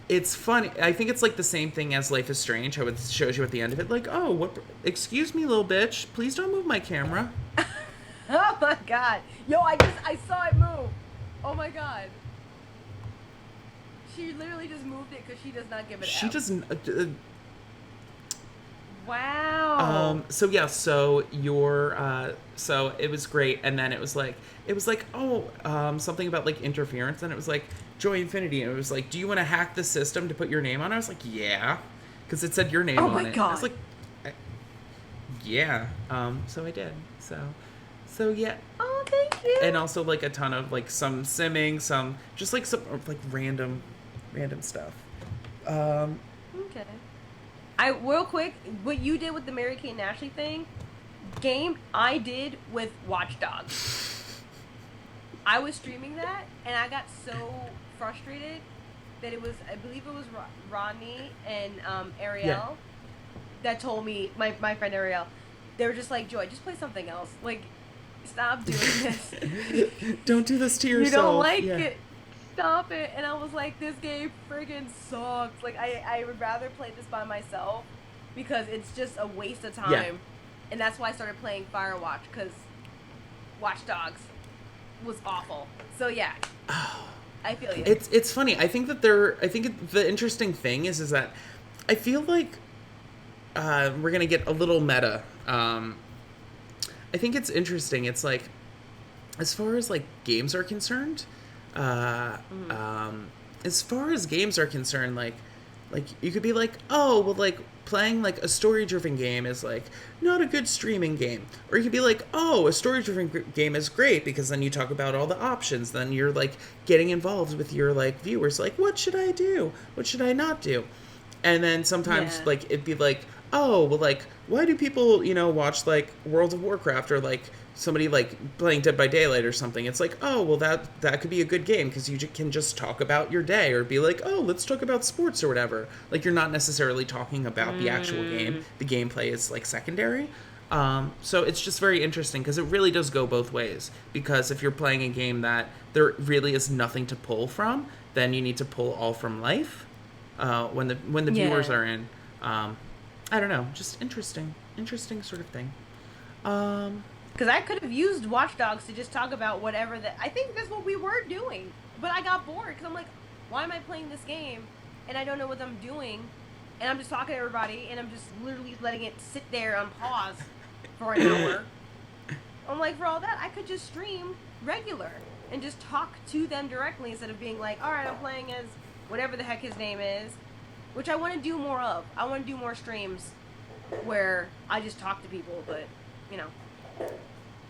It's funny. I think it's like the same thing as Life is Strange. How it shows you at the end of it, like, oh, what? Excuse me, little bitch. Please don't move my camera. Oh my god. Yo, I saw it move. Oh my god. She literally just moved it because she does not give it She out. doesn't. Wow. So yeah. So your. So it was great, and then it was like, oh, something about like interference, and it was like Joy Infinity, and it was like, do you want to hack the system to put your name on? I was like, yeah, because it said your name on it. Oh my god. I was like, yeah. So I did. So yeah. Oh, thank you. And also like a ton of like some simming, some just like some like random stuff. Okay. Real quick, what you did with the Mary Kate and Ashley thing, I did with Watch Dogs. I was streaming that, and I got so frustrated that I believe it was Rodney and Ariel that told me, my friend Ariel, they were just like, Joy, just play something else. Like, stop doing this. Don't do this to yourself. You don't like it. Stop it. And I was like, this game friggin' sucks. Like, I would rather play this by myself because it's just a waste of time. Yeah. And that's why I started playing Firewatch, because Watch Dogs was awful. So yeah. I feel you. It's funny. I think the interesting thing is that I feel like we're gonna get a little meta. I think it's interesting. It's like, as far as like games are concerned, as far as games are concerned, like you could be like, oh, well, like playing like a story-driven game is like not a good streaming game, or you could be like, oh, a story-driven game is great because then you talk about all the options, then you're like getting involved with your like viewers, like what should I do, what should I not do, and then sometimes Yeah. like it'd be like, oh, well, like why do people watch like World of Warcraft or like somebody like playing Dead by Daylight or something? It's like, oh, well, that could be a good game because you can just talk about your day, or be like, oh, let's talk about sports or whatever. Like you're not necessarily talking about the actual game. The gameplay is like secondary. So it's just very interesting because it really does go both ways. Because if you're playing a game that there really is nothing to pull from, then you need to pull all from life. When the viewers Yeah. are in, I don't know, just interesting sort of thing. Um, Because I could have used Watch Dogs to just talk about whatever that. I think that's what we were doing. But I got bored because I'm like, why am I playing this game and I don't know what I'm doing? And I'm just talking to everybody and I'm just literally letting it sit there on pause for an hour. I'm like, for all that, I could just stream regular and just talk to them directly instead of being like, all right, I'm playing as whatever the heck his name is, which I want to do more of. I want to do more streams where I just talk to people, but, you know.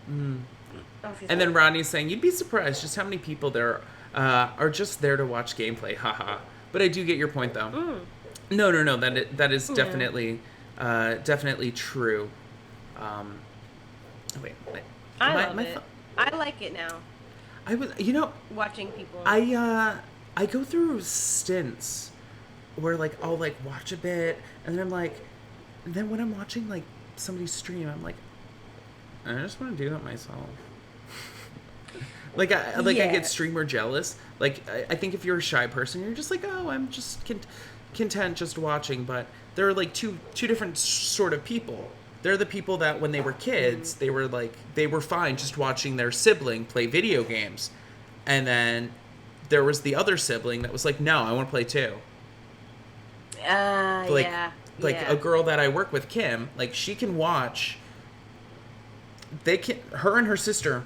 And then Rodney's saying, you'd be surprised just how many people there are just there to watch gameplay. Haha. But I do get your point, though. No. That is definitely definitely true. Wait. I love it. I like it now. I was, Watching people. I go through stints where like I'll like watch a bit, and then I'm like, and then when I'm watching like somebody stream, I'm like, I just want to do that myself. I get streamer jealous. Like I think if you're a shy person, you're just like, oh, I'm just content just watching. But there are like two different sort of people. They're the people that when they were kids, they were fine just watching their sibling play video games, and then there was the other sibling that was like, no, I want to play too. Yeah. A girl that I work with, Kim, like she can watch. Her and her sister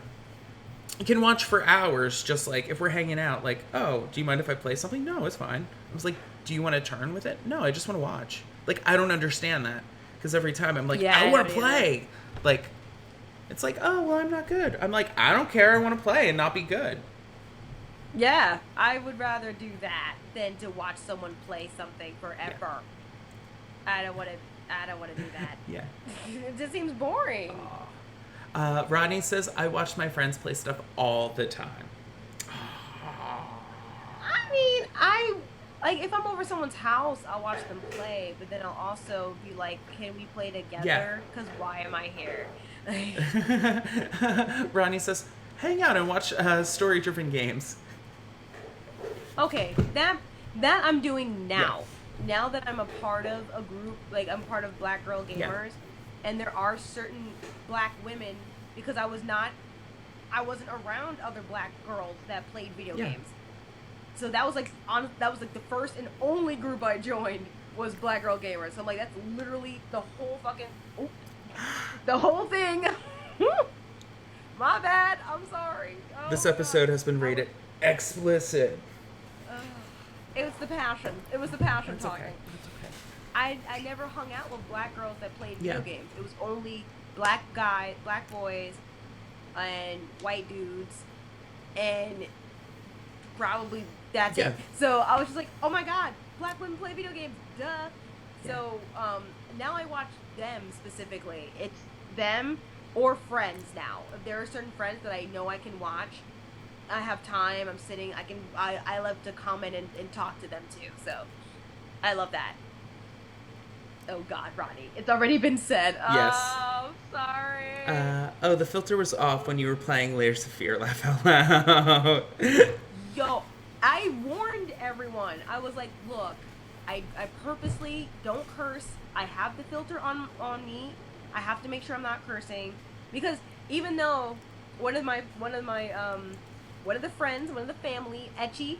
can watch for hours, just like if we're hanging out, like, oh, do you mind if I play something? No, it's fine. I was like, do you want to turn with it? No, I just want to watch. Like, I don't understand that. Because every time I'm like, I want to play. Like, it's like, oh, well, I'm not good. I'm like, I don't care. I want to play and not be good. Yeah, I would rather do that than to watch someone play something forever. Yeah. I don't want to do that. Yeah. It just seems boring. Rodney says, I watch my friends play stuff all the time. I mean, like, if I'm over someone's house, I'll watch them play, but then I'll also be like, can we play together? Because why am I here? Ronnie says, hang out and watch story-driven games. Okay, that I'm doing now. Yeah. Now that I'm a part of a group, like I'm part of Black Girl Gamers, and there are certain black women, because I wasn't around other black girls that played video games. So that was like the first and only group I joined was Black Girl Gamers. So like that's literally the whole the whole thing. My bad. I'm sorry. Oh, this episode has been rated explicit. It was the passion. It was the passion That's talking. Okay. That's okay. I never hung out with black girls that played video games. It was only black boys, and white dudes, and probably that's it. So I was just like, oh my god, black women play video games, duh. Yeah. So now I watch them specifically. It's them or friends now. If there are certain friends that I know I can watch, I have time, I'm sitting, I love to comment and talk to them too. So I love that. Oh god, Ronnie, it's already been said. Yes. Oh, sorry. The filter was off when you were playing Layers of Fear. Laugh out loud. Yo, I warned everyone. I was like, look, I purposely don't curse. I have the filter on me. I have to make sure I'm not cursing, because even though one of the friends, one of the family, Etchy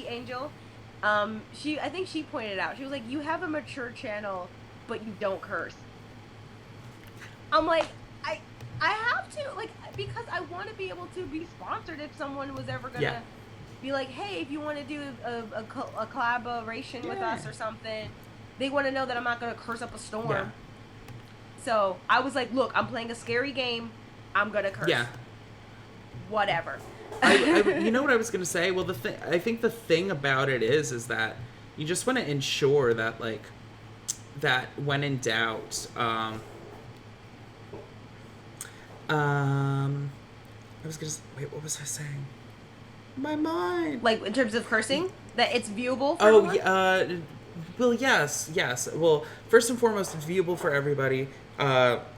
Angel, I think she pointed out, she was like, you have a mature channel, but you don't curse. I'm like, I have to, like, because I want to be able to be sponsored if someone was ever gonna be like, hey, if you want to do a collaboration with us or something, they want to know that I'm not going to curse up a storm. Yeah. So I was like, look, I'm playing a scary game. I'm going to curse. Yeah. Whatever. You know what I was going to say? Well, I think the thing about it is that you just want to ensure that, like, that when in doubt, I was going to, wait, what was I saying? My mind. Like, in terms of cursing? That it's viewable for everyone? Well, yes. Well, first and foremost, it's viewable for everybody.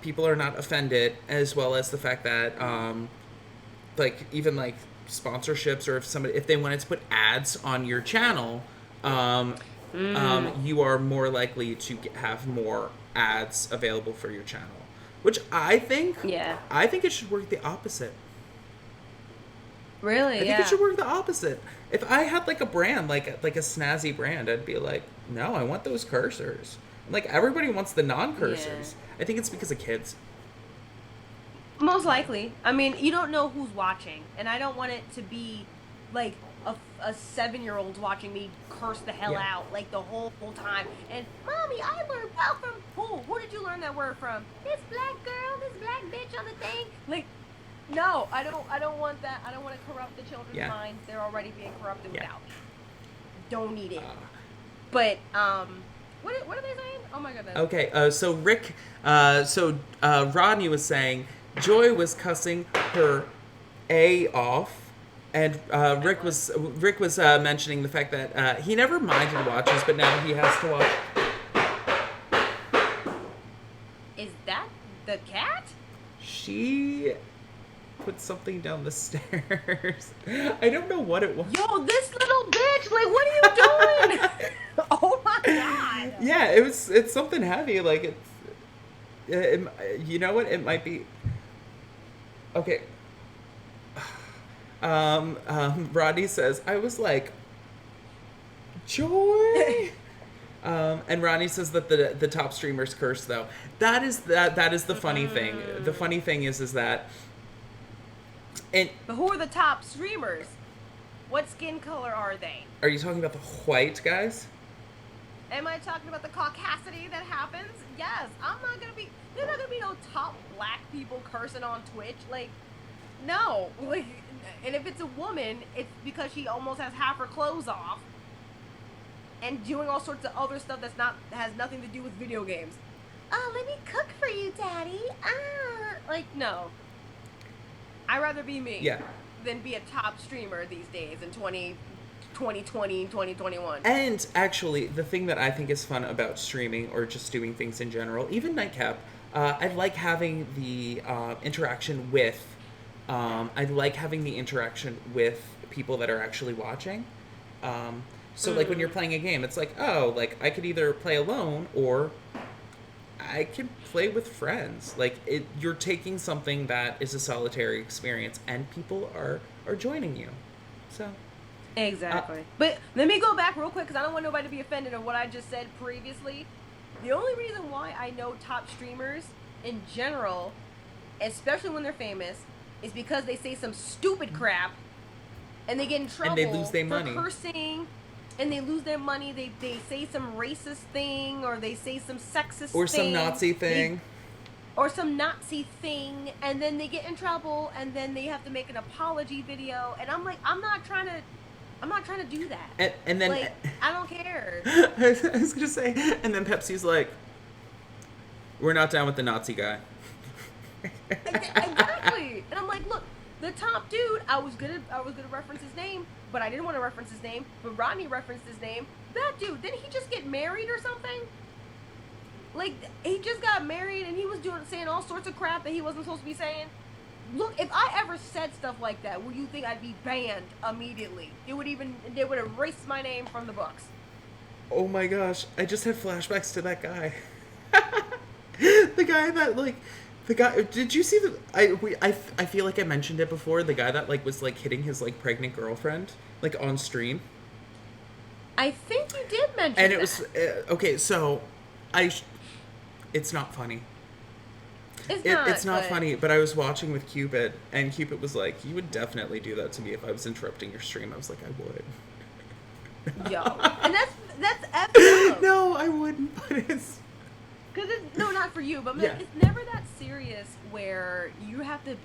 People are not offended, as well as the fact that, like, even, like, sponsorships, or if they wanted to put ads on your channel, you are more likely to have more ads available for your channel. Which I think it should work the opposite. Really? I think it should work the opposite. If I had like a brand, like a snazzy brand, I'd be like, no, I want those cursors. Like, everybody wants the non-cursors. Yeah. I think it's because of kids. Most likely. I mean, you don't know who's watching, and I don't want it to be like a 7-year-old watching me curse the hell out like the whole time. And mommy, I learned well from who? Who did you learn that word from? This black girl, this black bitch on the thing. Like, no, I don't want that. I don't want to corrupt the children's minds. They're already being corrupted without me. Don't need it. But what are they saying? Oh my goodness. Okay, so Rick, Rodney was saying Joy was cussing her A off. And Rick was mentioning the fact that he never minded watches, but now he has to watch. Is that the cat? She put something down the stairs. I don't know what it was. Yo, this little bitch! Like, what are you doing? Oh my god! Yeah, it's something heavy. Like, you know what? It might be. Okay. Rodney says, I was like, Joy. And Rodney says that the Topstreamers Curse, though. That is the funny thing. The funny thing is that. But who are the top streamers? What skin color are they? Are you talking about the white guys? Am I talking about the caucasity that happens? Yes. There's not gonna be no top black people cursing on Twitch. Like, no. Like, and if it's a woman, it's because she almost has half her clothes off and doing all sorts of other stuff has nothing to do with video games. Oh, let me cook for you, Daddy. Like, no. I'd rather be me than be a top streamer these days in 2020, 2021. And actually, the thing that I think is fun about streaming, or just doing things in general, even Nightcap, I like having the interaction with people that are actually watching. Like, when you're playing a game, it's like, oh, like, I could either play alone or I can play with friends. Like, you're taking something that is a solitary experience, and people are joining you. So. Exactly. But let me go back real quick, because I don't want nobody to be offended of what I just said previously. The only reason why I know top streamers in general, especially when they're famous, is because they say some stupid crap and they get in trouble and they lose their money for cursing, and they lose their money. They say some racist thing, or they say some sexist thing, or some Nazi thing, and then they get in trouble, and then they have to make an apology video, and I'm like, I'm not trying to do that. And then, like, I don't care. I was gonna say, and then Pepsi's like, we're not down with the Nazi guy. Exactly. And I'm like, look, the top dude, I was gonna reference his name, but I didn't want to reference his name. But Rodney referenced his name. That dude, didn't he just get married or something? Like, he just got married, and he was saying all sorts of crap that he wasn't supposed to be saying. Look, if I ever said stuff like that, would you think I'd be banned immediately? They would erase my name from the books. Oh my gosh, I just had flashbacks to that guy. The guy that, like, did you see I feel like I mentioned it before, the guy that, like, was, like, hitting his, like, pregnant girlfriend, like, on stream? I think you did mention that. And it was, okay, so, it's not funny. It's not but... funny, but I was watching with Cupid, and Cupid was like, "You would definitely do that to me if I was interrupting your stream." I was like, "I would." Yo. And that's effed up. No, I wouldn't, but it's... Because it's... No, not for you, but Yeah. it's never that serious where you have to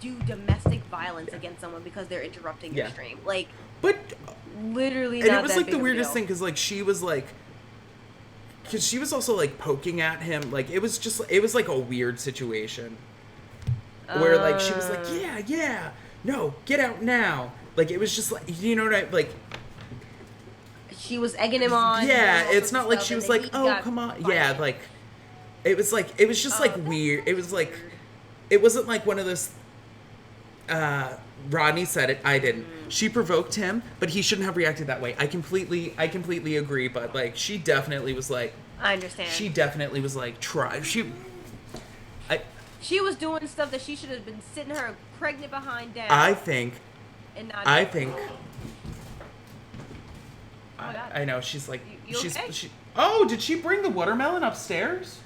do domestic violence against someone because they're interrupting your stream. Like... But... Literally And not it was that like big the of a weirdest deal. thing, because like she was like... Because she was also like poking at him. Like it was just... It was like a weird situation. Where like she was like, yeah, no, get out now. Like it was just like, you know what I... Like... She was egging him on. Yeah, all it's sorts not of like stuff, she and was then like, he oh, got come on. fired. Yeah, like... It was just like that's weird. It was like... weird. It wasn't like one of those... Rodney said it. I didn't. She provoked him, but he shouldn't have reacted that way. I completely agree. But like, she definitely was like. I understand. She definitely was like, try. She was doing stuff that she should have been sitting her pregnant behind down. I think. And not. I think. Oh my God. I know. She's like. You she's. okay? Oh, did she bring the watermelon upstairs?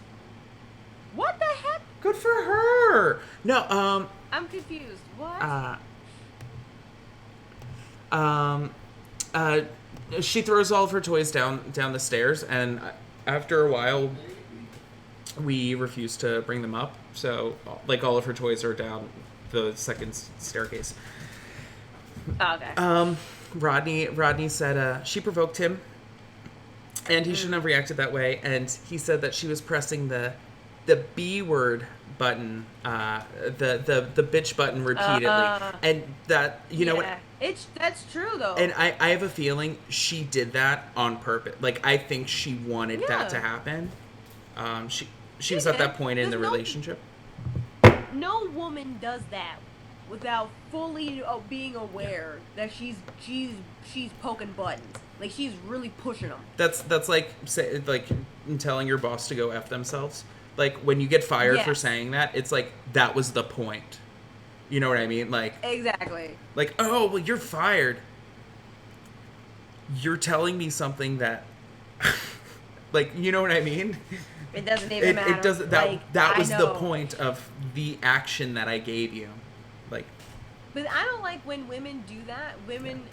What the heck? Good for her. No. I'm confused. What? She throws all of her toys down the stairs, and after a while, we refuse to bring them up. So, like, all of her toys are down the second staircase. Oh, okay. Rodney said she provoked him, and he shouldn't have reacted that way. And he said that she was pressing the B word button, the bitch button repeatedly, and that, you know what? That's true though. And I have a feeling she did that on purpose. Like, I think she wanted that to happen. She was at that point in the relationship. No woman does that without fully being aware that she's poking buttons. Like, she's really pushing them. That's like telling your boss to go F themselves. Like, when you get fired for saying that, it's like, that was the point. You know what I mean? Like, exactly. Like, oh, well, you're fired. You're telling me something that, like, you know what I mean? It doesn't even matter. It doesn't. That I was know. the point of the action that I gave you. Like. But I don't like when women do that. Women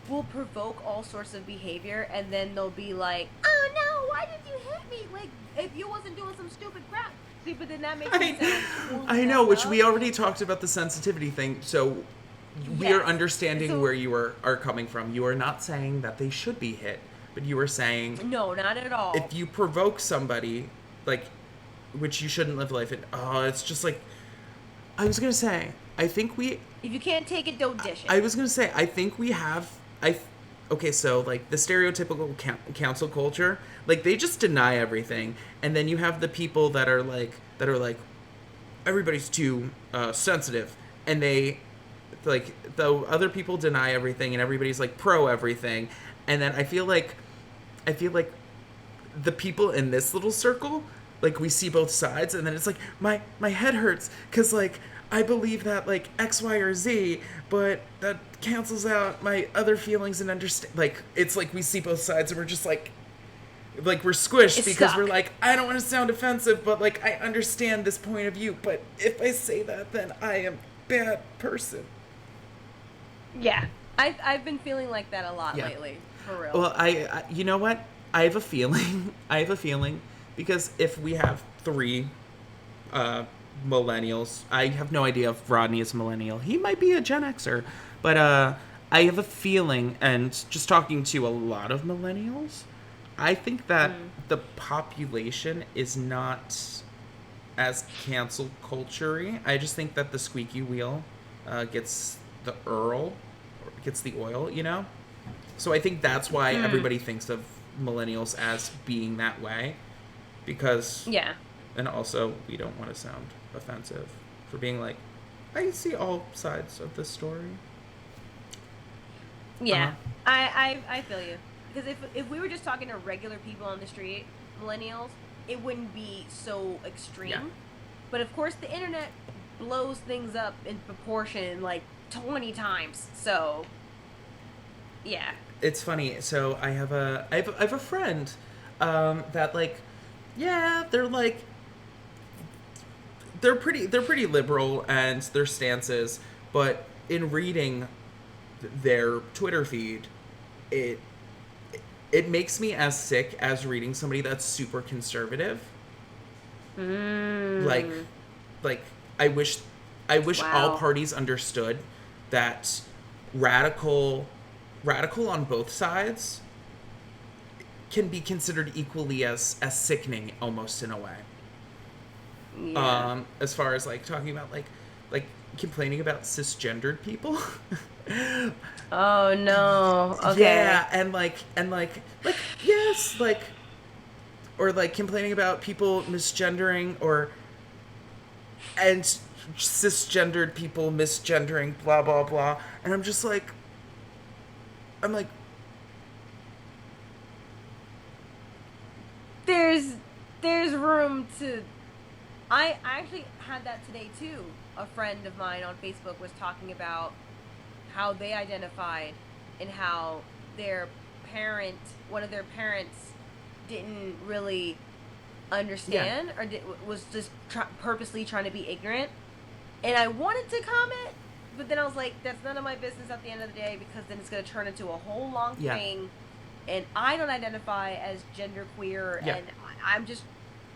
will provoke all sorts of behavior, and then they'll be like, "Oh no, why did you hit me? Like, if you wasn't doing some stupid crap." See, but then that makes me sound I know, which we already talked about the sensitivity thing, so we are understanding where you are coming from. You are not saying that they should be hit, but you are saying... No, not at all. If you provoke somebody, like, which you shouldn't live life in... Oh, it's just like... I was going to say, I think we... If you can't take it, don't dish it. I was going to say, I think we have... Okay, so, like, the stereotypical council culture, like, they just deny everything. And then you have the people that are like, everybody's too sensitive. And they, like, the other people deny everything and everybody's, like, pro everything. And then I feel like the people in this little circle, like, we see both sides. And then it's like, my head hurts because, like, I believe that, like, X, Y, or Z, but that cancels out my other feelings and understand. Like, it's like we see both sides and we're just like we're squished it's because stuck. we're like, I don't want to sound offensive, but, like, I understand this point of view. But if I say that, then I am a bad person. Yeah. I've been feeling like that a lot lately, for real. Well, I you know what? I have a feeling. Because if we have 3 millennials. I have no idea if Rodney is a millennial. He might be a Gen Xer. But I have a feeling, and just talking to a lot of millennials, I think that the population is not as cancel culture-y. I just think that the squeaky wheel gets the gets the oil, you know? So I think that's why everybody thinks of millennials as being that way. Because... Yeah. And also, we don't want to sound offensive for being like, I see all sides of this story. Yeah, I feel you. Because if we were just talking to regular people on the street, millennials, it wouldn't be so extreme. Yeah. But of course, the internet blows things up in proportion like 20 times. So, yeah. It's funny. So I have a friend that, like, yeah, they're like, they're pretty liberal and their stances, but in reading their Twitter feed, it it makes me as sick as reading somebody that's super conservative. Like, Mm. like I wish all Wow. parties understood that radical radical on both sides can be considered equally as sickening almost in a way. Yeah. As far as like talking about like complaining about cisgendered people. Oh no. Okay. Yeah, and like yes, like or like complaining about people misgendering or and cisgendered people misgendering blah blah blah. And I'm like There's there's room to. I actually had that today too. A friend of mine on Facebook was talking about how they identified and how their parent, one of their parents, didn't really understand or was just purposely trying to be ignorant. And I wanted to comment, but then I was like, that's none of my business at the end of the day because then it's going to turn into a whole long Yeah. thing. And I don't identify as genderqueer, Yeah. and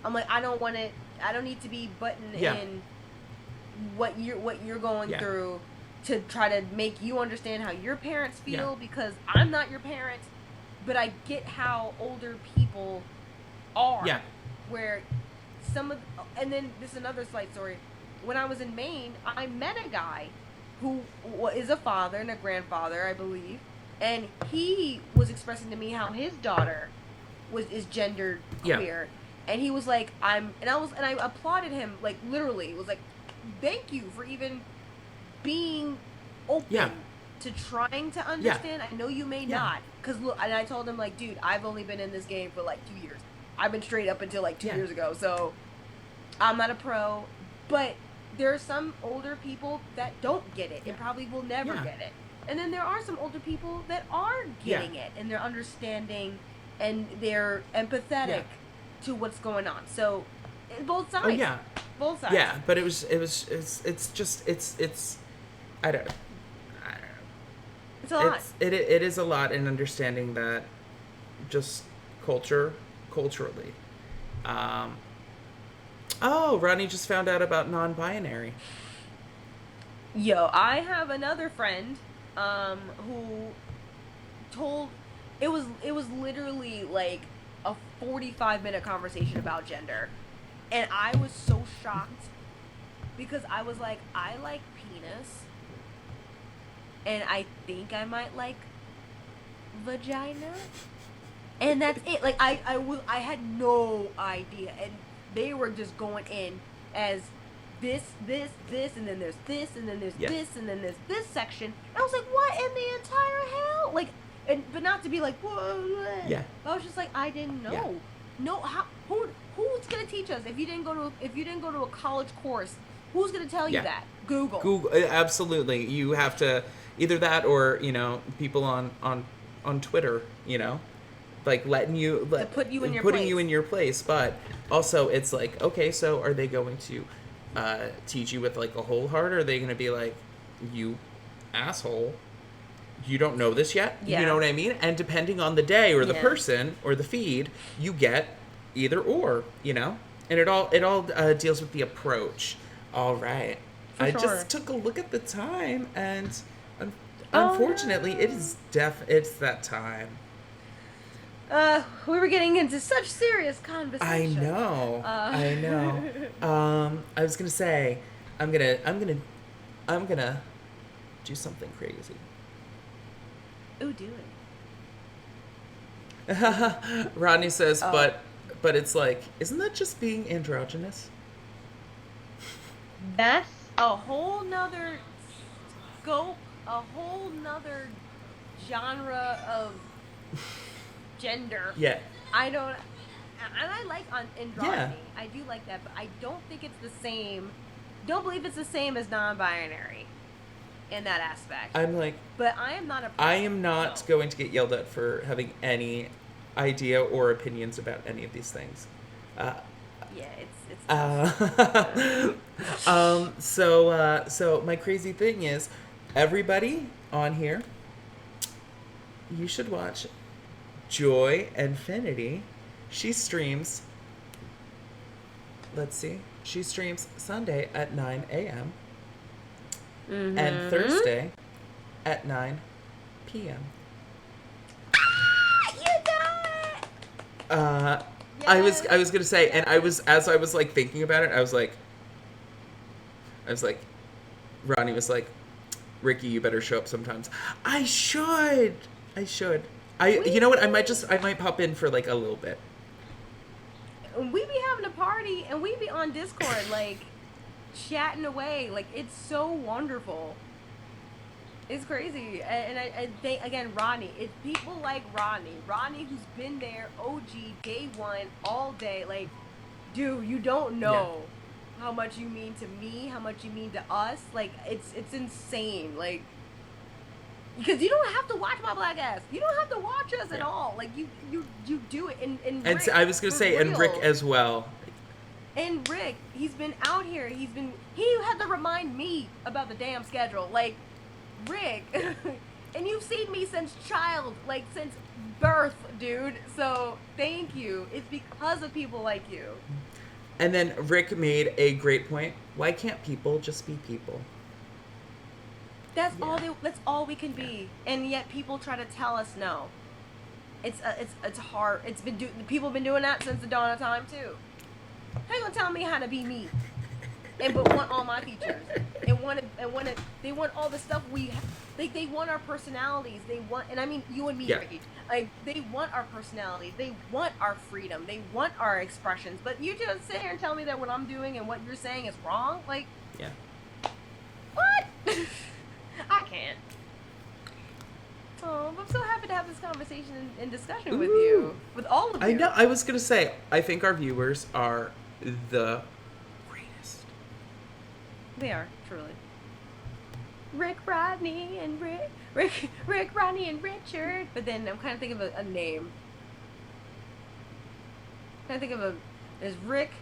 I'm like, I don't want to, I don't need to be buttoned Yeah. in what you're going Yeah. through to try to make you understand how your parents feel Yeah. because I'm not your parent, but I get how older people are. Yeah. Where and then this is another slight story. When I was in Maine, I met a guy who is a father and a grandfather, I believe, and he was expressing to me how his daughter is gendered Yeah. queer, and he was like, and I applauded him, like literally, it was like, thank you for even being open Yeah. to trying to understand. I know you may Yeah. not, because look, and I told him like, dude, I've only been in this game for like 2 years. I've been straight up until like 2 Yeah. years ago, so I'm not a pro, but there are some older people that don't get it and probably will never Yeah. get it. And then there are some older people that are getting it and they're understanding and they're empathetic to what's going on. So, both sides. Oh yeah. Both sides. Yeah, but it's just I don't know. It's a lot. It is a lot in understanding that just culturally. Oh, Ronnie just found out about non-binary. Yo, I have another friend who told it was literally like a 45-minute conversation about gender. And I was so shocked because I was like, I like penis and I think I might like vagina. And that's it. Like I had no idea, and they were just going in as this, and then there's this, and then there's this, and then there's this section. And I was like, what in the entire hell? Like, but not to be like, whoa. Yeah. I was just like, I didn't know. Yeah. No, who's gonna teach us if you didn't go to a college course? Who's gonna tell you that? Google. Absolutely. You have to either that or people on Twitter. Like letting you To put you in your putting place. you in your place, but also it's like, okay, so are they going to teach you with like a whole heart, or are they going to be like, you asshole, you don't know this yet? Yeah. You know what I mean? And depending on the day or the Yeah. person or the feed, you get either or, and it all deals with the approach. All right. For I sure. just took a look at the time, and unfortunately, no. it's that time. We were getting into such serious I conversation. know. I know. I was gonna say, I'm gonna do something crazy. Ooh, do it. Rodney says, Oh. but it's like, isn't that just being androgynous? That's a whole nother scope, a whole nother genre of gender. Yeah. I don't, and I like androgyny. Yeah. I do like that, but I don't think it's the same. Don't believe it's the same as non-binary in that aspect. I'm like, But I am not a. I am not so. going to get yelled at for having any idea or opinions about any of these things. Yeah, it's. Tough. So my crazy thing is, everybody on here, you should watch Joy Infinity. She streams. Let's see. She streams Sunday at 9 a.m. and Thursday at 9 p.m. You do it! I was gonna say, and as I was like thinking about it, I was like, Ronnie was like, Ricky, you better show up sometimes. I should. You know what? I might pop in for like a little bit. We be having a party and we be on Discord like chatting away. Like, it's so wonderful. It's crazy. And I think, again, Ronnie, it's people like Ronnie who's been there, OG, day one, all day. Like, dude, you don't know how much you mean to me, how much you mean to us. Like, it's insane. Like, because you don't have to watch my black ass. You don't have to watch us at all. Like, you do it. And Rick, I was gonna say, and Rick as well. And Rick, he's been out here. He had to remind me about the damn schedule. Like, Rick, and you've seen me since since birth, dude. So thank you. It's because of people like you. And then Rick made a great point. Why can't people just be people? That's all we can be. And yet people try to tell us no. It's hard. People have been doing that since the dawn of time too. How you gonna tell me how to be me? But want all my features. They want all the stuff we have. They want our personalities. They want, and I mean you and me, Ricky. Like, they want our personalities. They want our freedom. They want our expressions. But you just sit here and tell me that what I'm doing and what you're saying is wrong. Like, what? I can't. Oh, I'm so happy to have this conversation and discussion with you, with all of you. I know. I was gonna say, I think our viewers are the greatest. They are, truly. Rick, Rodney, and Rick, Rodney, and Richard. But then I'm kind of thinking of a name. There's Rick,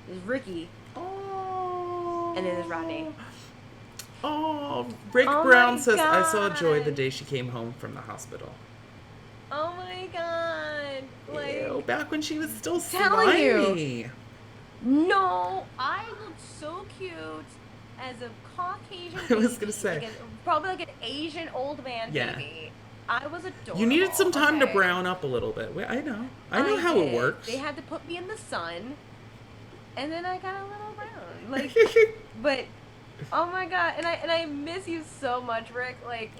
there's Ricky, and then there's Rodney. Oh, Rick Brown says, I saw Joy the day she came home from the hospital. Oh my god. Like, ew, back when she was still telling slimy. You. No, I looked so cute as a Caucasian baby. I was going to say. Probably like an Asian old man baby. I was adorable. You needed some time to brown up a little bit. I know. I know how it works. They had to put me in the sun, and then I got a little brown. Like, but... Oh my god, and I miss you so much, Rick. Like,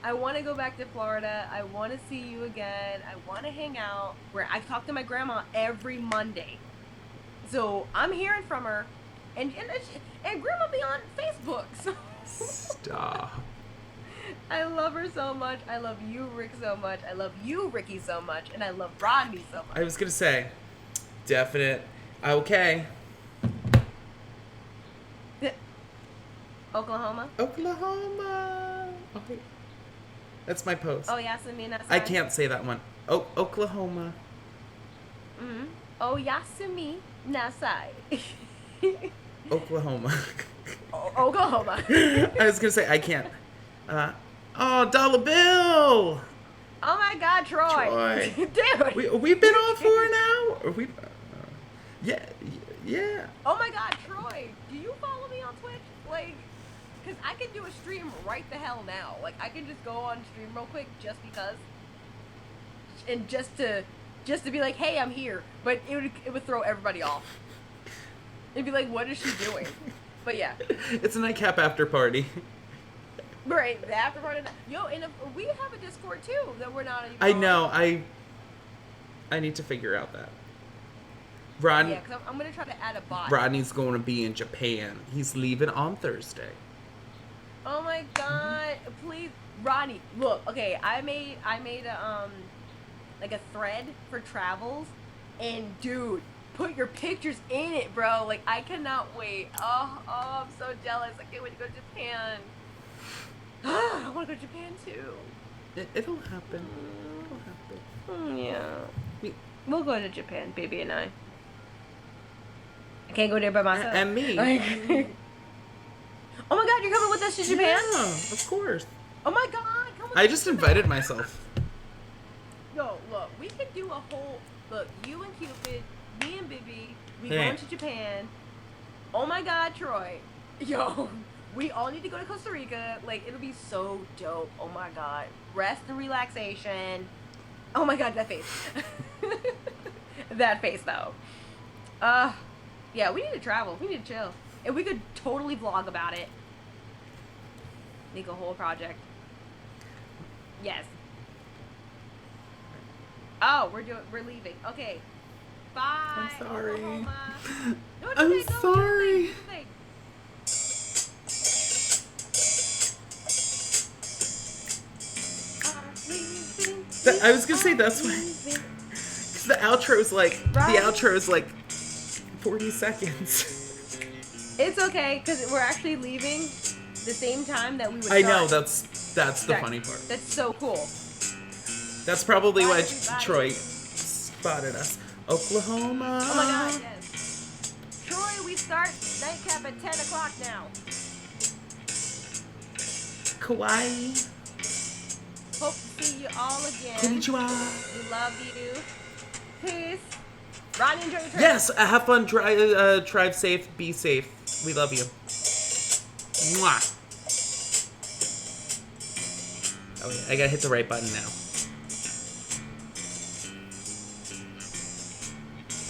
I want to go back to Florida. I want to see you again. I want to hang out. I talk to my grandma every Monday, so I'm hearing from her, and grandma be on Facebook. So stop. I love her so much. I love you, Rick, so much. I love you, Ricky, so much, and I love Rodney so much. I was gonna say, definite. Okay. Oklahoma. Okay. That's my post. Oh, Yasumi Nasai. I can't say that one. Oh, Oklahoma. Mm-hmm. Oh, Yasumi Nasai. Oklahoma. Oklahoma. I was going to say, I can't. Dollar Bill. Oh my god, Troy. Dude. We've been on for an hour. Yeah. Oh my god, Troy. Do you follow me on Twitch? Like, because I can do a stream right the hell now. Like, I can just go on stream real quick just because. And just to be like, hey, I'm here. But it would throw everybody off. It'd be like, what is she doing? But yeah. It's a Nightcap after party. Right, the after party. Yo, and we have a Discord too that we're not even I on. know. I need to figure out that. Rodney, yeah, because I'm going to try to add a bot. Rodney's going to be in Japan. He's leaving on Thursday. Oh my god, please, Rodney, look, okay, I made a, like a thread for travels, and dude, put your pictures in it, bro, like, I cannot wait. Oh, I'm so jealous. I can't wait to go to Japan. I want to go to Japan too. It'll happen. Yeah. We'll go to Japan, baby and I. I can't go there by myself. And me. Like, oh my god, you're coming with us to Japan? Yeah, of course. Oh my god, come with I us just to invited Japan. myself. Yo, look, we could do a whole, look, you and Cupid, me and Bibi, we Hey. going to Japan. Oh my god, Troy. Yo, we all need to go to Costa Rica. Like, it'll be so dope. Oh my god. Rest and relaxation. Oh my god, that face. That face, though. Yeah, we need to travel. We need to chill. And we could totally vlog about it. Make a whole project. Yes. Oh, we're leaving. Okay. Bye. I'm sorry. Oklahoma. No, it's I'm okay. Go, sorry. do your thing. I was gonna say that's why. Because the outro's like, Right. the outro's like 40 seconds. It's okay, because we're actually leaving the same time that we would I start. know, that's the Right. funny part. That's so cool. That's probably Bye, why everybody. Troy spotted us. Oklahoma. Oh my god, yes. Troy, we start Nightcap at 10 o'clock now. Kauai. Hope to see you all again. Konnichiwa. We love you. Peace. Ronnie, enjoy your trip. Yes, have fun, drive safe, be safe. We love you. Mwah. Oh yeah, I gotta hit the right button now.